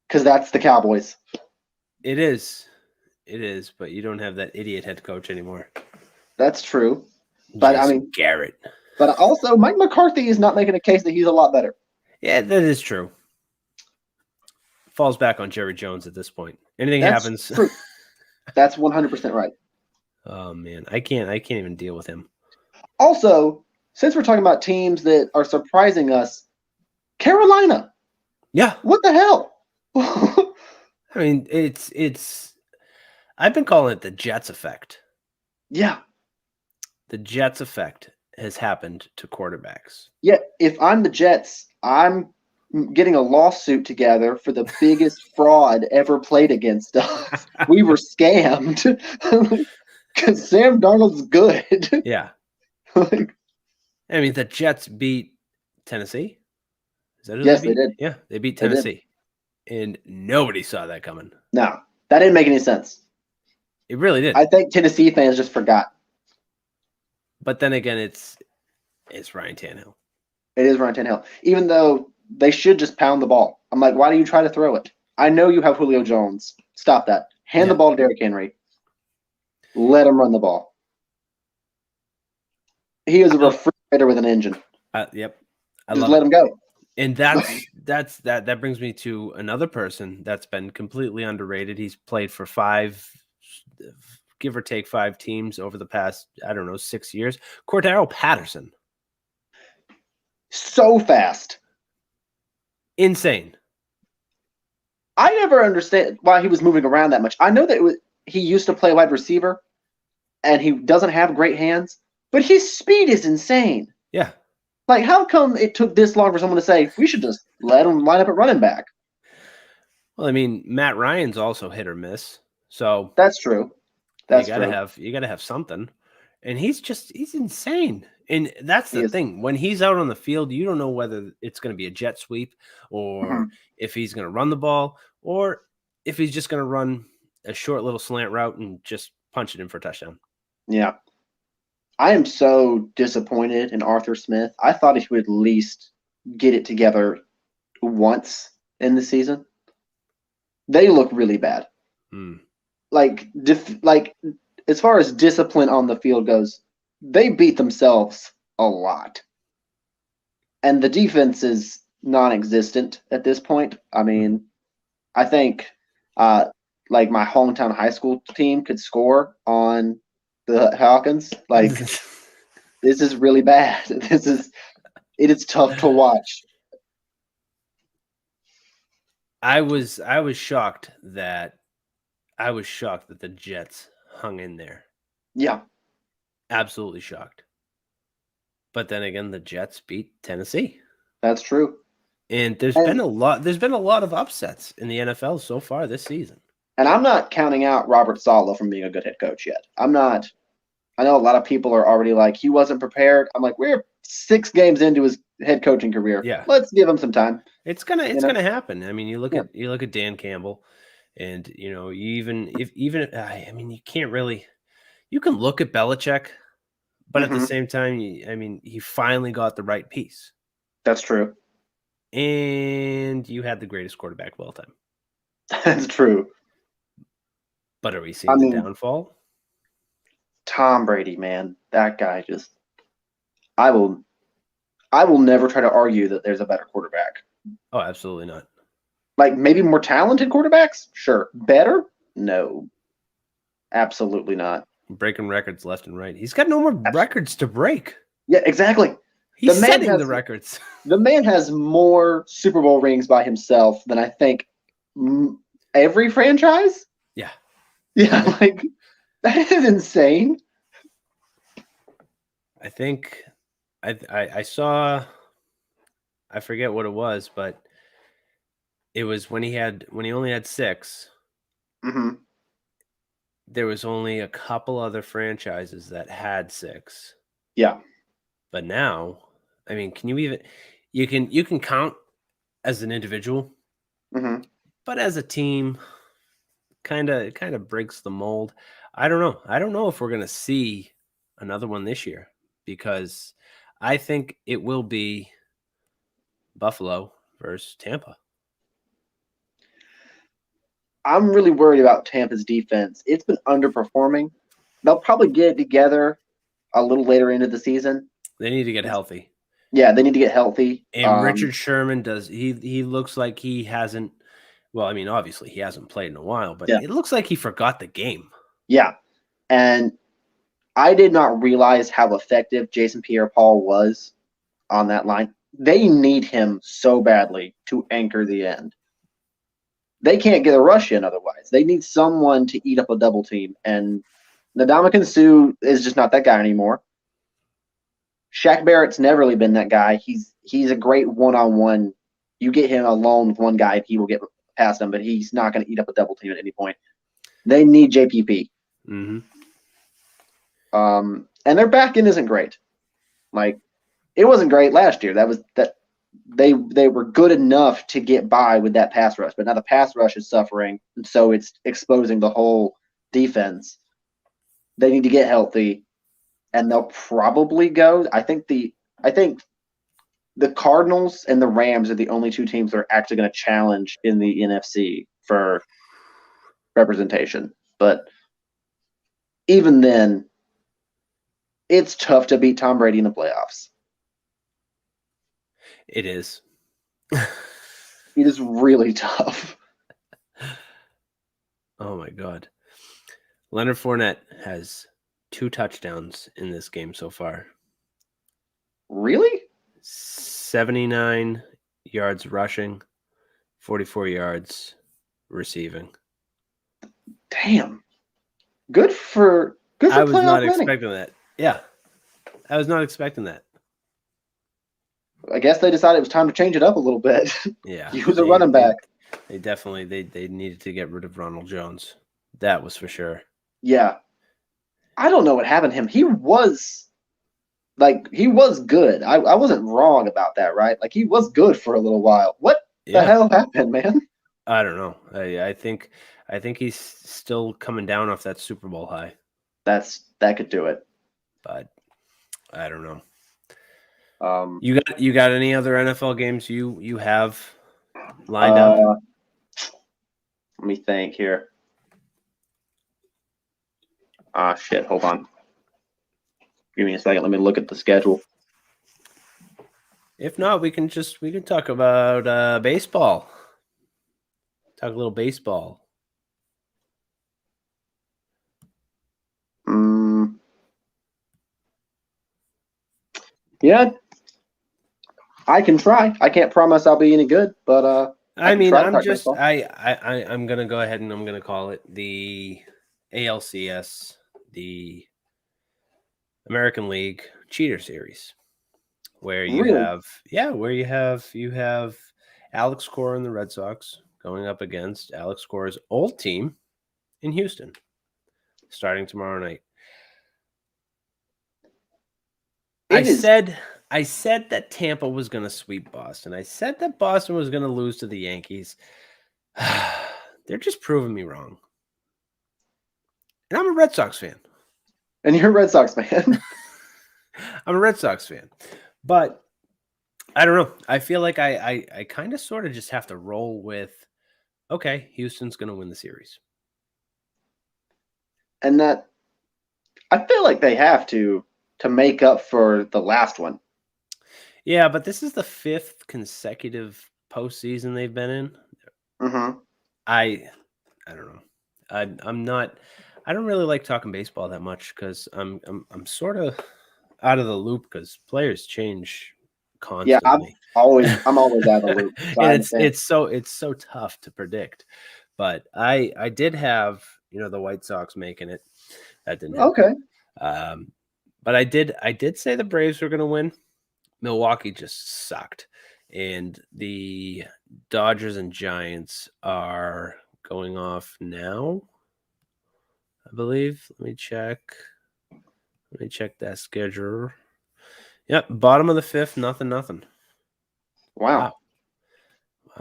Because that's the Cowboys. It is, but you don't have that idiot head coach anymore. That's true. But Jason I mean, Garrett. But also, Mike McCarthy is not making a case that he's a lot better. Yeah, that is true. Falls back on Jerry Jones at this point. Anything happens. True. That's 100% right. Oh man, I can't even deal with him. Also, since we're talking about teams that are surprising us, Carolina. Yeah. What the hell? I mean, it's. I've been calling it the Jets effect. Yeah. The Jets effect has happened to quarterbacks. Yeah, if I'm the Jets, I'm getting a lawsuit together for the biggest fraud ever played against us. We were scammed because Sam Darnold's good. Yeah. I mean, the Jets beat Tennessee. Is that who yes, they beat? They did. Yeah, they beat Tennessee. And nobody saw that coming. No, that didn't make any sense. It really did. I think Tennessee fans just forgot. But then again, it's Ryan Tannehill. It is Ryan Tannehill. Even though they should just pound the ball. I'm like, why do you try to throw it? I know you have Julio Jones. Stop that. Hand the ball to Derrick Henry. Let him run the ball. He is a refrigerator with an engine. Yep. Just let him go. And that brings me to another person that's been completely underrated. He's played for 5, give or take 5 teams over the past, 6 years. Cordero Patterson. So fast. Insane. I never understand why he was moving around that much. I know that he used to play wide receiver, and he doesn't have great hands, but his speed is insane. Yeah. Like, how come it took this long for someone to say, we should just let him line up at running back? Well, I mean, Matt Ryan's also hit or miss. So that's true. You gotta have something. And he's insane. And that's the thing. When he's out on the field, you don't know whether it's going to be a jet sweep or if he's going to run the ball or if he's just going to run a short little slant route and just punch it in for a touchdown. Yeah. I am so disappointed in Arthur Smith. I thought he would at least get it together once in the season. They look really bad. Like as far as discipline on the field goes, they beat themselves a lot. And the defense is non-existent at this point. I mean, I think like my hometown high school team could score on the Falcons. Like, this is really bad. It is tough to watch. I was shocked that the Jets hung in there. Yeah. Absolutely shocked. But then again, the Jets beat Tennessee. That's true. And there's been a lot of upsets in the NFL so far this season. And I'm not counting out Robert Saleh from being a good head coach yet. I know a lot of people are already like, he wasn't prepared. I'm like, we're 6 games into his head coaching career. Yeah. Let's give him some time. It's gonna happen. I mean, you look at Dan Campbell, and you can't really. You can look at Belichick, but at the same time, he finally got the right piece. That's true. And you had the greatest quarterback of all time. That's true. But are we seeing the downfall? Tom Brady, man, that guy just. I will never try to argue that there's a better quarterback. Oh, absolutely not. Like, maybe more talented quarterbacks? Sure. Better? No. Absolutely not. Breaking records left and right. He's got no more records to break. Yeah, exactly. He's setting the records. The man has more Super Bowl rings by himself than I think every franchise. Yeah. Yeah, like, that is insane. I think I saw, I forget what it was, but it was when he only had 6. Mm-hmm. There was only a couple other franchises that had 6. Yeah. But now, I mean, can you even you can count as an individual, but as a team, kind of breaks the mold. I don't know. I don't know if we're gonna see another one this year, because I think it will be Buffalo versus Tampa. I'm really worried about Tampa's defense. It's been underperforming. They'll probably get it together a little later into the season. They need to get healthy. Yeah, they need to get healthy. And Richard Sherman he looks like he hasn't, well, I mean, obviously he hasn't played in a while, but it looks like he forgot the game. Yeah. And I did not realize how effective Jason Pierre-Paul was on that line. They need him so badly to anchor the end. They can't get a rush in otherwise. They need someone to eat up a double team. And Ndamukong Suh is just not that guy anymore. Shaq Barrett's never really been that guy. He's a great one-on-one. You get him alone with one guy, he will get past him, but he's not going to eat up a double team at any point. They need JPP. Mm-hmm. And their back end isn't great. Like, it wasn't great last year. They were good enough to get by with that pass rush, but now the pass rush is suffering, and so it's exposing the whole defense. They need to get healthy, and they'll probably go. I think the Cardinals and the Rams are the only two teams that are actually going to challenge in the NFC for representation. But even then, it's tough to beat Tom Brady in the playoffs. It is. It is really tough. Oh my God. Leonard Fournette has 2 touchdowns in this game so far. Really? 79 yards rushing, 44 yards receiving. Damn. Good for I was not playoff winning. expecting that. Yeah. I was not expecting that. I guess they decided it was time to change it up a little bit. Yeah. Use a running back. They definitely they needed to get rid of Ronald Jones. That was for sure. Yeah. I don't know what happened to him. He was good. I wasn't wrong about that, right? Like, he was good for a little while. What the hell happened, man? I don't know. I think he's still coming down off that Super Bowl high. That could do it. But I don't know. You got any other NFL games you have lined up? Let me think here. Shit, hold on. Give me a second. Let me look at the schedule. If not, we can talk about baseball. Talk a little baseball. Yeah, I can try. I can't promise I'll be any good, but I'm gonna go ahead and I'm gonna call it the ALCS, the American League Cheater Series, where you have Alex Cora and the Red Sox going up against Alex Cora's old team in Houston, starting tomorrow night. I said that Tampa was going to sweep Boston. I said that Boston was going to lose to the Yankees. They're just proving me wrong. And I'm a Red Sox fan. And you're a Red Sox fan. I'm a Red Sox fan. But I don't know. I feel like I kind of sort of just have to roll with, okay, Houston's going to win the series. And that, I feel like they have to make up for the last one. Yeah, but this is the 5th consecutive postseason they've been in. Mm-hmm. I don't know. I'm not. I don't really like talking baseball that much because I'm sort of out of the loop because players change constantly. Yeah, I'm always out of the loop. So and it's so tough to predict. But I did have the White Sox making it. That didn't happen. Okay. But I did say the Braves were going to win. Milwaukee just sucked. And the Dodgers and Giants are going off now, I believe. Let me check that schedule. Yep, bottom of the 5th, nothing. Wow.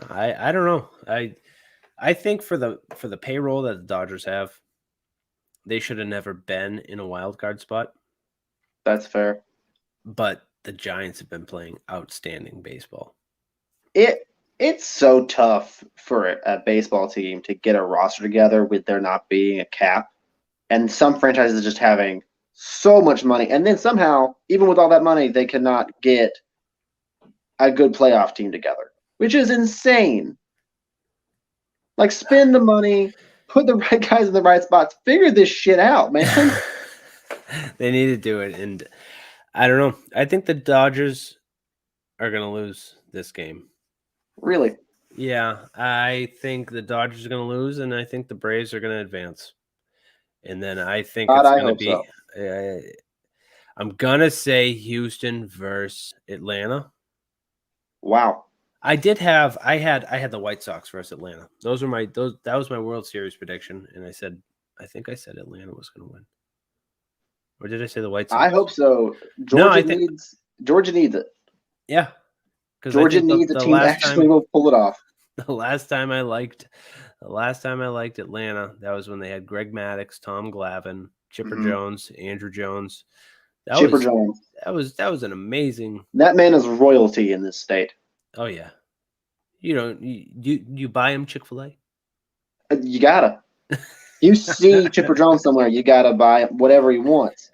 I don't know. I think for the payroll that the Dodgers have, they should have never been in a wild card spot. That's fair. But the Giants have been playing outstanding baseball. It's so tough for a baseball team to get a roster together with there not being a cap. And some franchises just having so much money. And then somehow, even with all that money, they cannot get a good playoff team together, which is insane. Like, spend the money, put the right guys in the right spots, figure this shit out, man. They need to do it. And I don't know. I think the Dodgers are going to lose this game. Really? Yeah, I think the Dodgers are going to lose, and I think the Braves are going to advance. And then I think it's going to be I'm going to say Houston versus Atlanta. Wow. I had the White Sox versus Atlanta. That was my World Series prediction, and I think I said Atlanta was going to win. Or did I say the White Sox? I hope so. Georgia needs it. Yeah. Georgia needs a team that actually will pull it off. The last time I liked Atlanta, that was when they had Greg Maddux, Tom Glavine, Chipper Jones, Andrew Jones. Chipper Jones. That was an amazing. That man is royalty in this state. Oh yeah. You buy him Chick-fil-A? You gotta. You see Chipper Jones somewhere, you gotta buy whatever he wants.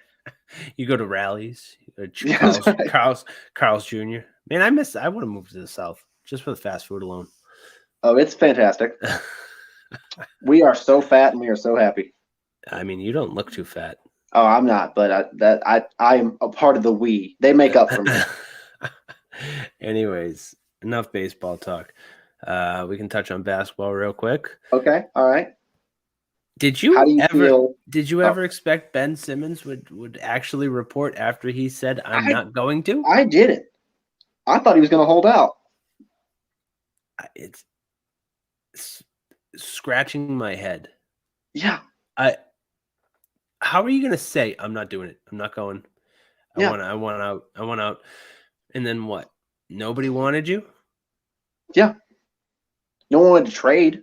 You go to rallies. Right. Carl's Jr. Man, I want to move to the South just for the fast food alone. Oh, it's fantastic. We are so fat and we are so happy. I mean, you don't look too fat. Oh, I'm not, but I am a part of the we. They make up for me. Anyways, enough baseball talk. We can touch on basketball real quick. Okay, all right. Did you ever expect Ben Simmons would actually report after he said, I'm not going to? I didn't. I thought he was going to hold out. It's scratching my head. Yeah. How are you going to say, I'm not doing it? I'm not going. I want out. And then what? Nobody wanted you? Yeah. No one wanted to trade.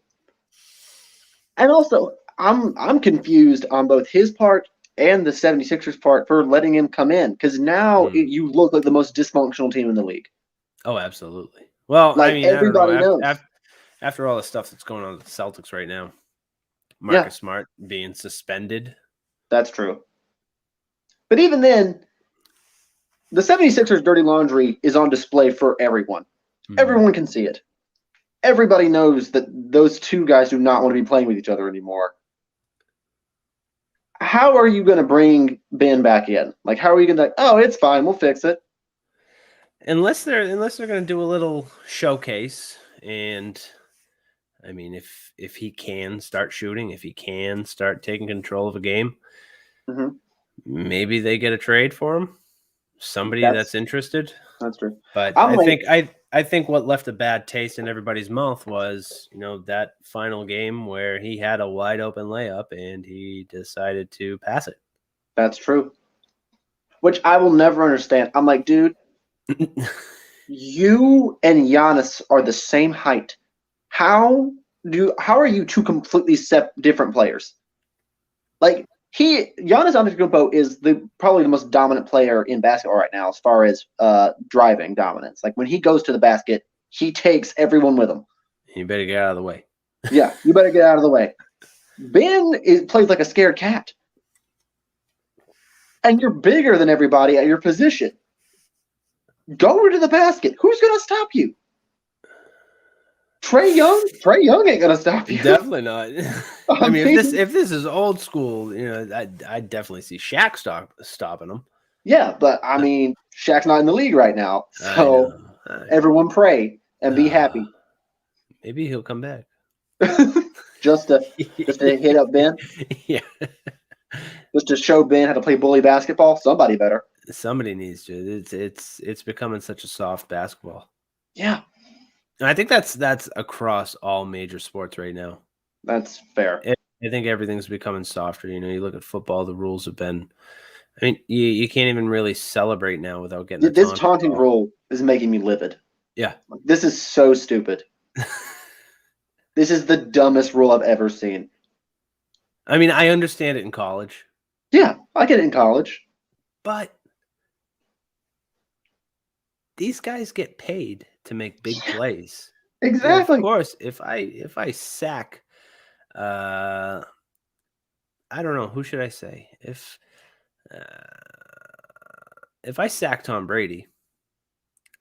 And also, I'm confused on both his part and the 76ers part for letting him come in, because now you look like the most dysfunctional team in the league. Oh, absolutely. Well, like, I mean, everybody I don't know. knows. After all the stuff that's going on with the Celtics right now, Marcus Smart being suspended. That's true. But even then, the 76ers' dirty laundry is on display for everyone. Everyone can see it. Everybody knows that those two guys do not want to be playing with each other anymore. How are you going to bring Ben back in? Like, how are you going to? Oh, it's fine. We'll fix it. Unless they're going to do a little showcase, and I mean, if he can start shooting, if he can start taking control of a game, maybe they get a trade for him. Somebody that's interested. That's true. But I think what left a bad taste in everybody's mouth was, that final game where he had a wide open layup and he decided to pass it. That's true. Which I will never understand. I'm like, dude, you and Giannis are the same height. How are you two completely different players? Like, Giannis Antetokounmpo is probably the most dominant player in basketball right now as far as driving dominance. Like, when he goes to the basket, he takes everyone with him. You better get out of the way. Yeah, you better get out of the way. Ben plays like a scared cat. And you're bigger than everybody at your position. Go into the basket. Who's going to stop you? Trae Young ain't gonna stop you. Definitely not. I mean, if this is old school, I definitely see Shaq stopping him. Yeah, but I mean, Shaq's not in the league right now, so I know. Everyone pray and be happy. Maybe he'll come back. just to hit up Ben. Yeah. Just to show Ben how to play bully basketball. Somebody better. Somebody needs to. It's becoming such a soft basketball. Yeah. And I think that's across all major sports right now. That's fair. I think everything's becoming softer. You look at football, the rules have been. I mean, you can't even really celebrate now without getting this taunting rule is making me livid. Yeah, this is so stupid. This is the dumbest rule I've ever seen. I mean, I understand it in college. Yeah, I get it in college, but these guys get paid to make big plays. Exactly. And of course, if I sack, I don't know, who should I say? If I sack Tom Brady,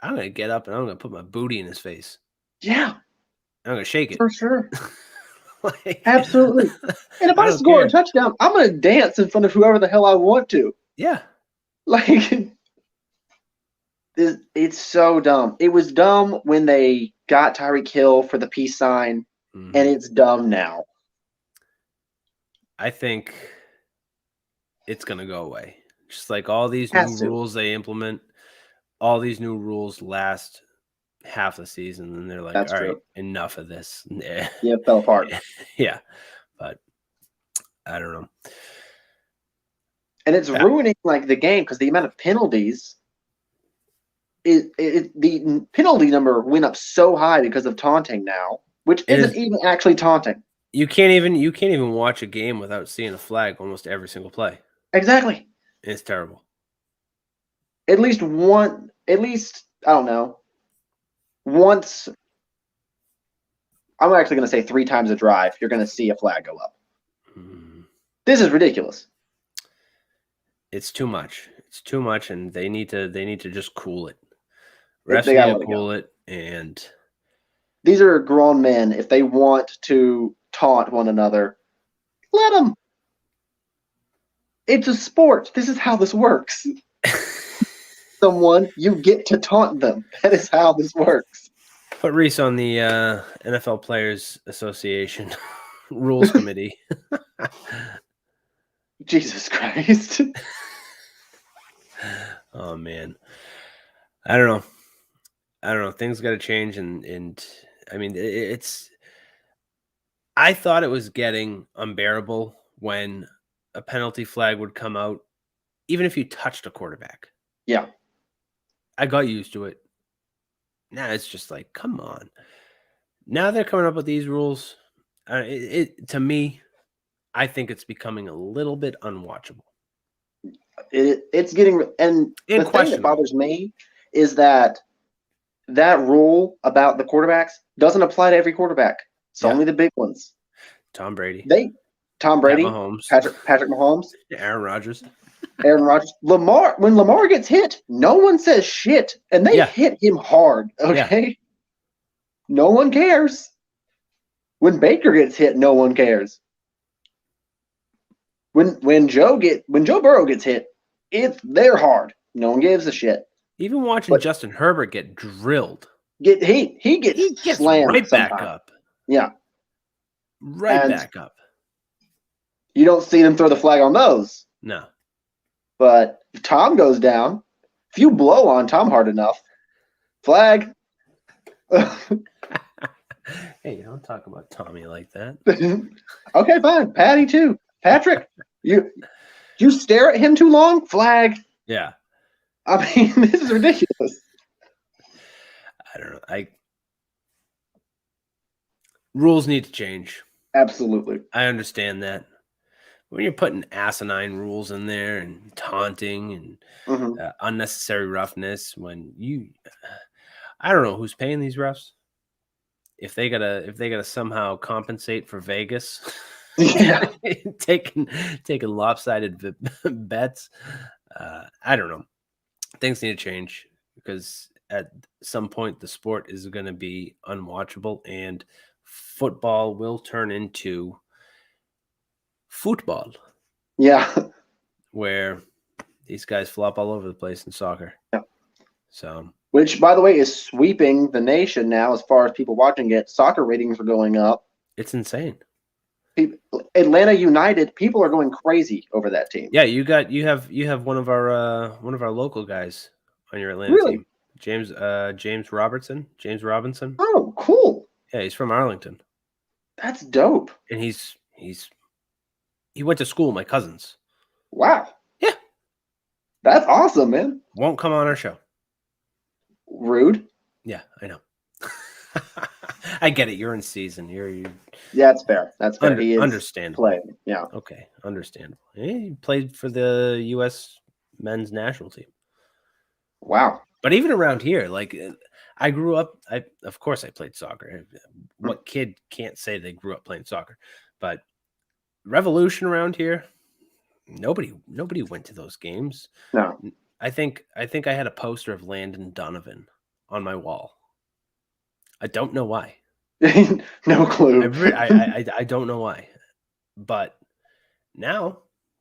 I'm gonna get up and I'm gonna put my booty in his face. Yeah, I'm gonna shake it for sure. Absolutely. And if I score a touchdown, I'm gonna dance in front of whoever the hell I want to. Yeah. Like. It's so dumb. It was dumb when they got Tyreek Hill for the peace sign, and it's dumb now. I think it's going to go away. Just like all these new rules they implement, all these new rules last half the season, and they're like, all right, enough of this. Yeah, it fell apart. Yeah, but I don't know. And it's ruining like the game because the amount of penalties. The penalty number went up so high because of taunting now which isn't even actually taunting. You can't even watch a game without seeing a flag almost every single play. Exactly. It's terrible. At least I don't know. Once, I'm actually going to say 3 times a drive, you're going to see a flag go up. This is ridiculous. It's too much. It's too much, and they need to just cool it. Refs need to cool it, and these are grown men. If they want to taunt one another, let them. It's a sport. This is how this works. Someone, you get to taunt them. That is how this works. Put Reece on the NFL Players Association Rules Committee. Jesus Christ. Oh, man. I don't know. Things got to change, and I mean, it's. I thought it was getting unbearable when a penalty flag would come out, even if you touched a quarterback. Yeah. I got used to it. Now it's just like, come on. Now they're coming up with these rules. To me, I think it's becoming a little bit unwatchable. It's getting, and the thing that bothers me is that rule about the quarterbacks doesn't apply to every quarterback. It's only the big ones. Tom Brady, Mahomes, Patrick Mahomes, Aaron Rodgers. Lamar. When Lamar gets hit, no one says shit, and they hit him hard. Okay, no one cares. When Baker gets hit, no one cares. When Joe Burrow gets hit, they're hard. No one gives a shit. Even watching Justin Herbert get drilled, he gets slammed right sometime. back up. Yeah, back up. You don't see them throw the flag on those. No. But if Tom goes down, if you blow on Tom hard enough, flag. Hey, don't talk about Tommy like that. Okay, fine. Patty too. Patrick, you stare at him too long, flag. Yeah. I mean, this is ridiculous. I don't know. Rules need to change. Absolutely. I understand that. When you're putting asinine rules in there and taunting and unnecessary roughness, I don't know who's paying these refs. If they gotta somehow compensate for Vegas, taking lopsided bets, I don't know. Things need to change because at some point the sport is going to be unwatchable and football will turn into football. Yeah. Where these guys flop all over the place in soccer. Yeah. So, which, by the way, is sweeping the nation now as far as people watching it. Soccer ratings are going up. It's insane. Atlanta United, people are going crazy over that team. Yeah, you have one of our local guys on your Atlanta team. James Robinson. Oh, cool. Yeah, he's from Arlington. That's dope. And he went to school with my cousins. Wow. Yeah. That's awesome, man. Won't come on our show. Rude. Yeah, I know. I get it. You're in season. Yeah, that's fair. That's fair. He is understandable. Playing. Yeah. Okay, understandable. He played for the U.S. men's national team. Wow. But even around here, like I grew up. Of course I played soccer. What kid can't say they grew up playing soccer? But Revolution around here, nobody went to those games. No. I think I had a poster of Landon Donovan on my wall. I don't know why. No clue. I don't know why. But now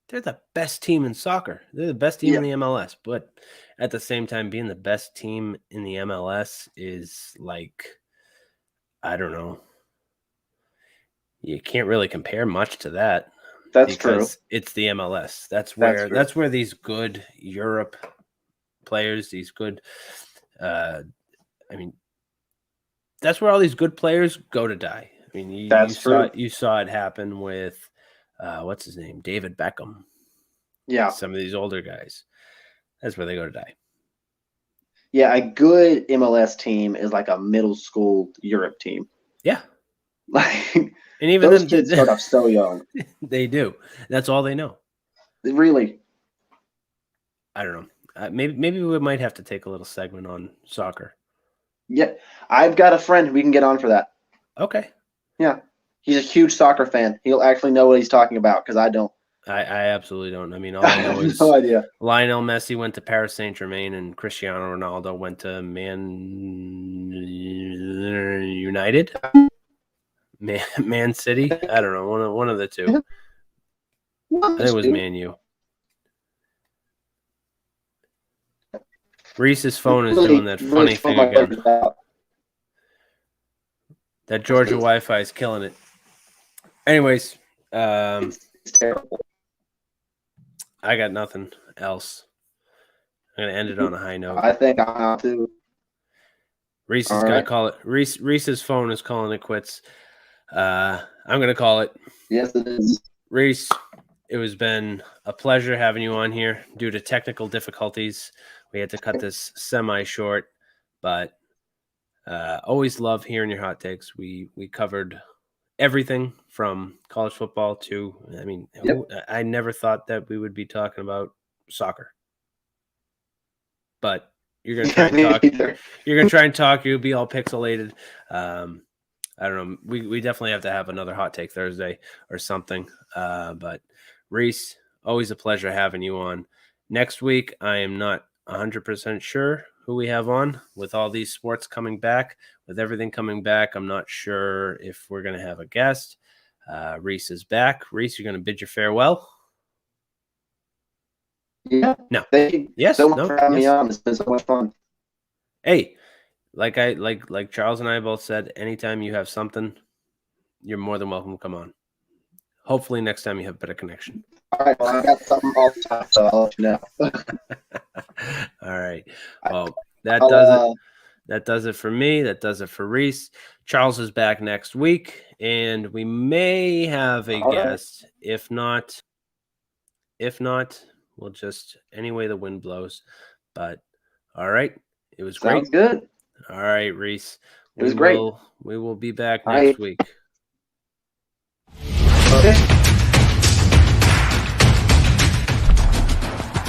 they're the best team in soccer. They're the best team in the MLS. But at the same time, being the best team in the MLS is like, I don't know. You can't really compare much to that. That's true. It's the MLS. That's where these good Europe players, these good, that's where all these good players go to die. I mean, you saw it happen with what's his name, David Beckham. Yeah, some of these older guys. That's where they go to die. Yeah, a good MLS team is like a middle school Europe team. Yeah, Like, and even those then, kids start off so young. They do. That's all they know. Really. I don't know. Maybe we might have to take a little segment on soccer. Yeah, I've got a friend we can get on for that. Okay. Yeah, he's a huge soccer fan. He'll actually know what he's talking about because I don't. I absolutely don't. I mean, all I know is no idea. Lionel Messi went to Paris Saint-Germain and Cristiano Ronaldo went to Man United, Man City. I don't know, one of the two. I think it was Man U. Reese's phone is doing that funny thing again. That Georgia Wi-Fi is killing it. Anyways, it's terrible. I got nothing else. I'm gonna end it on a high note. I think I have to. Reese is gonna call it. Reese's phone is calling it quits. I'm gonna call it. Yes, it is. Reese, it has been a pleasure having you on here. Due to technical difficulties, we had to cut this semi-short, but always love hearing your hot takes. We covered everything from college football to, I mean, I never thought that we would be talking about soccer. But you're gonna try and talk. You're gonna try and talk. You'll be all pixelated. I don't know. We definitely have to have another hot take Thursday or something. But Reese, always a pleasure having you on. Next week, I am not 100% sure who we have on with all these sports coming back. With everything coming back, I'm not sure if we're going to have a guest. Reese is back. Reese, you're going to bid your farewell? Yeah. No. Thank you yes. so much no. for having yes. me on. It's been so much fun. Hey, like Charles and I both said, anytime you have something, you're more than welcome to come on. Hopefully next time you have better connection. All right. Well, I got something all the time, so I'll let you know. All right. Well, that does it. That does it for me. That does it for Reese. Charles is back next week, and we may have a guest. Right. If not, we'll just anyway the wind blows. But all right, it was great. Sounds good. All right, Reese. It was great. We will be back next week. Okay.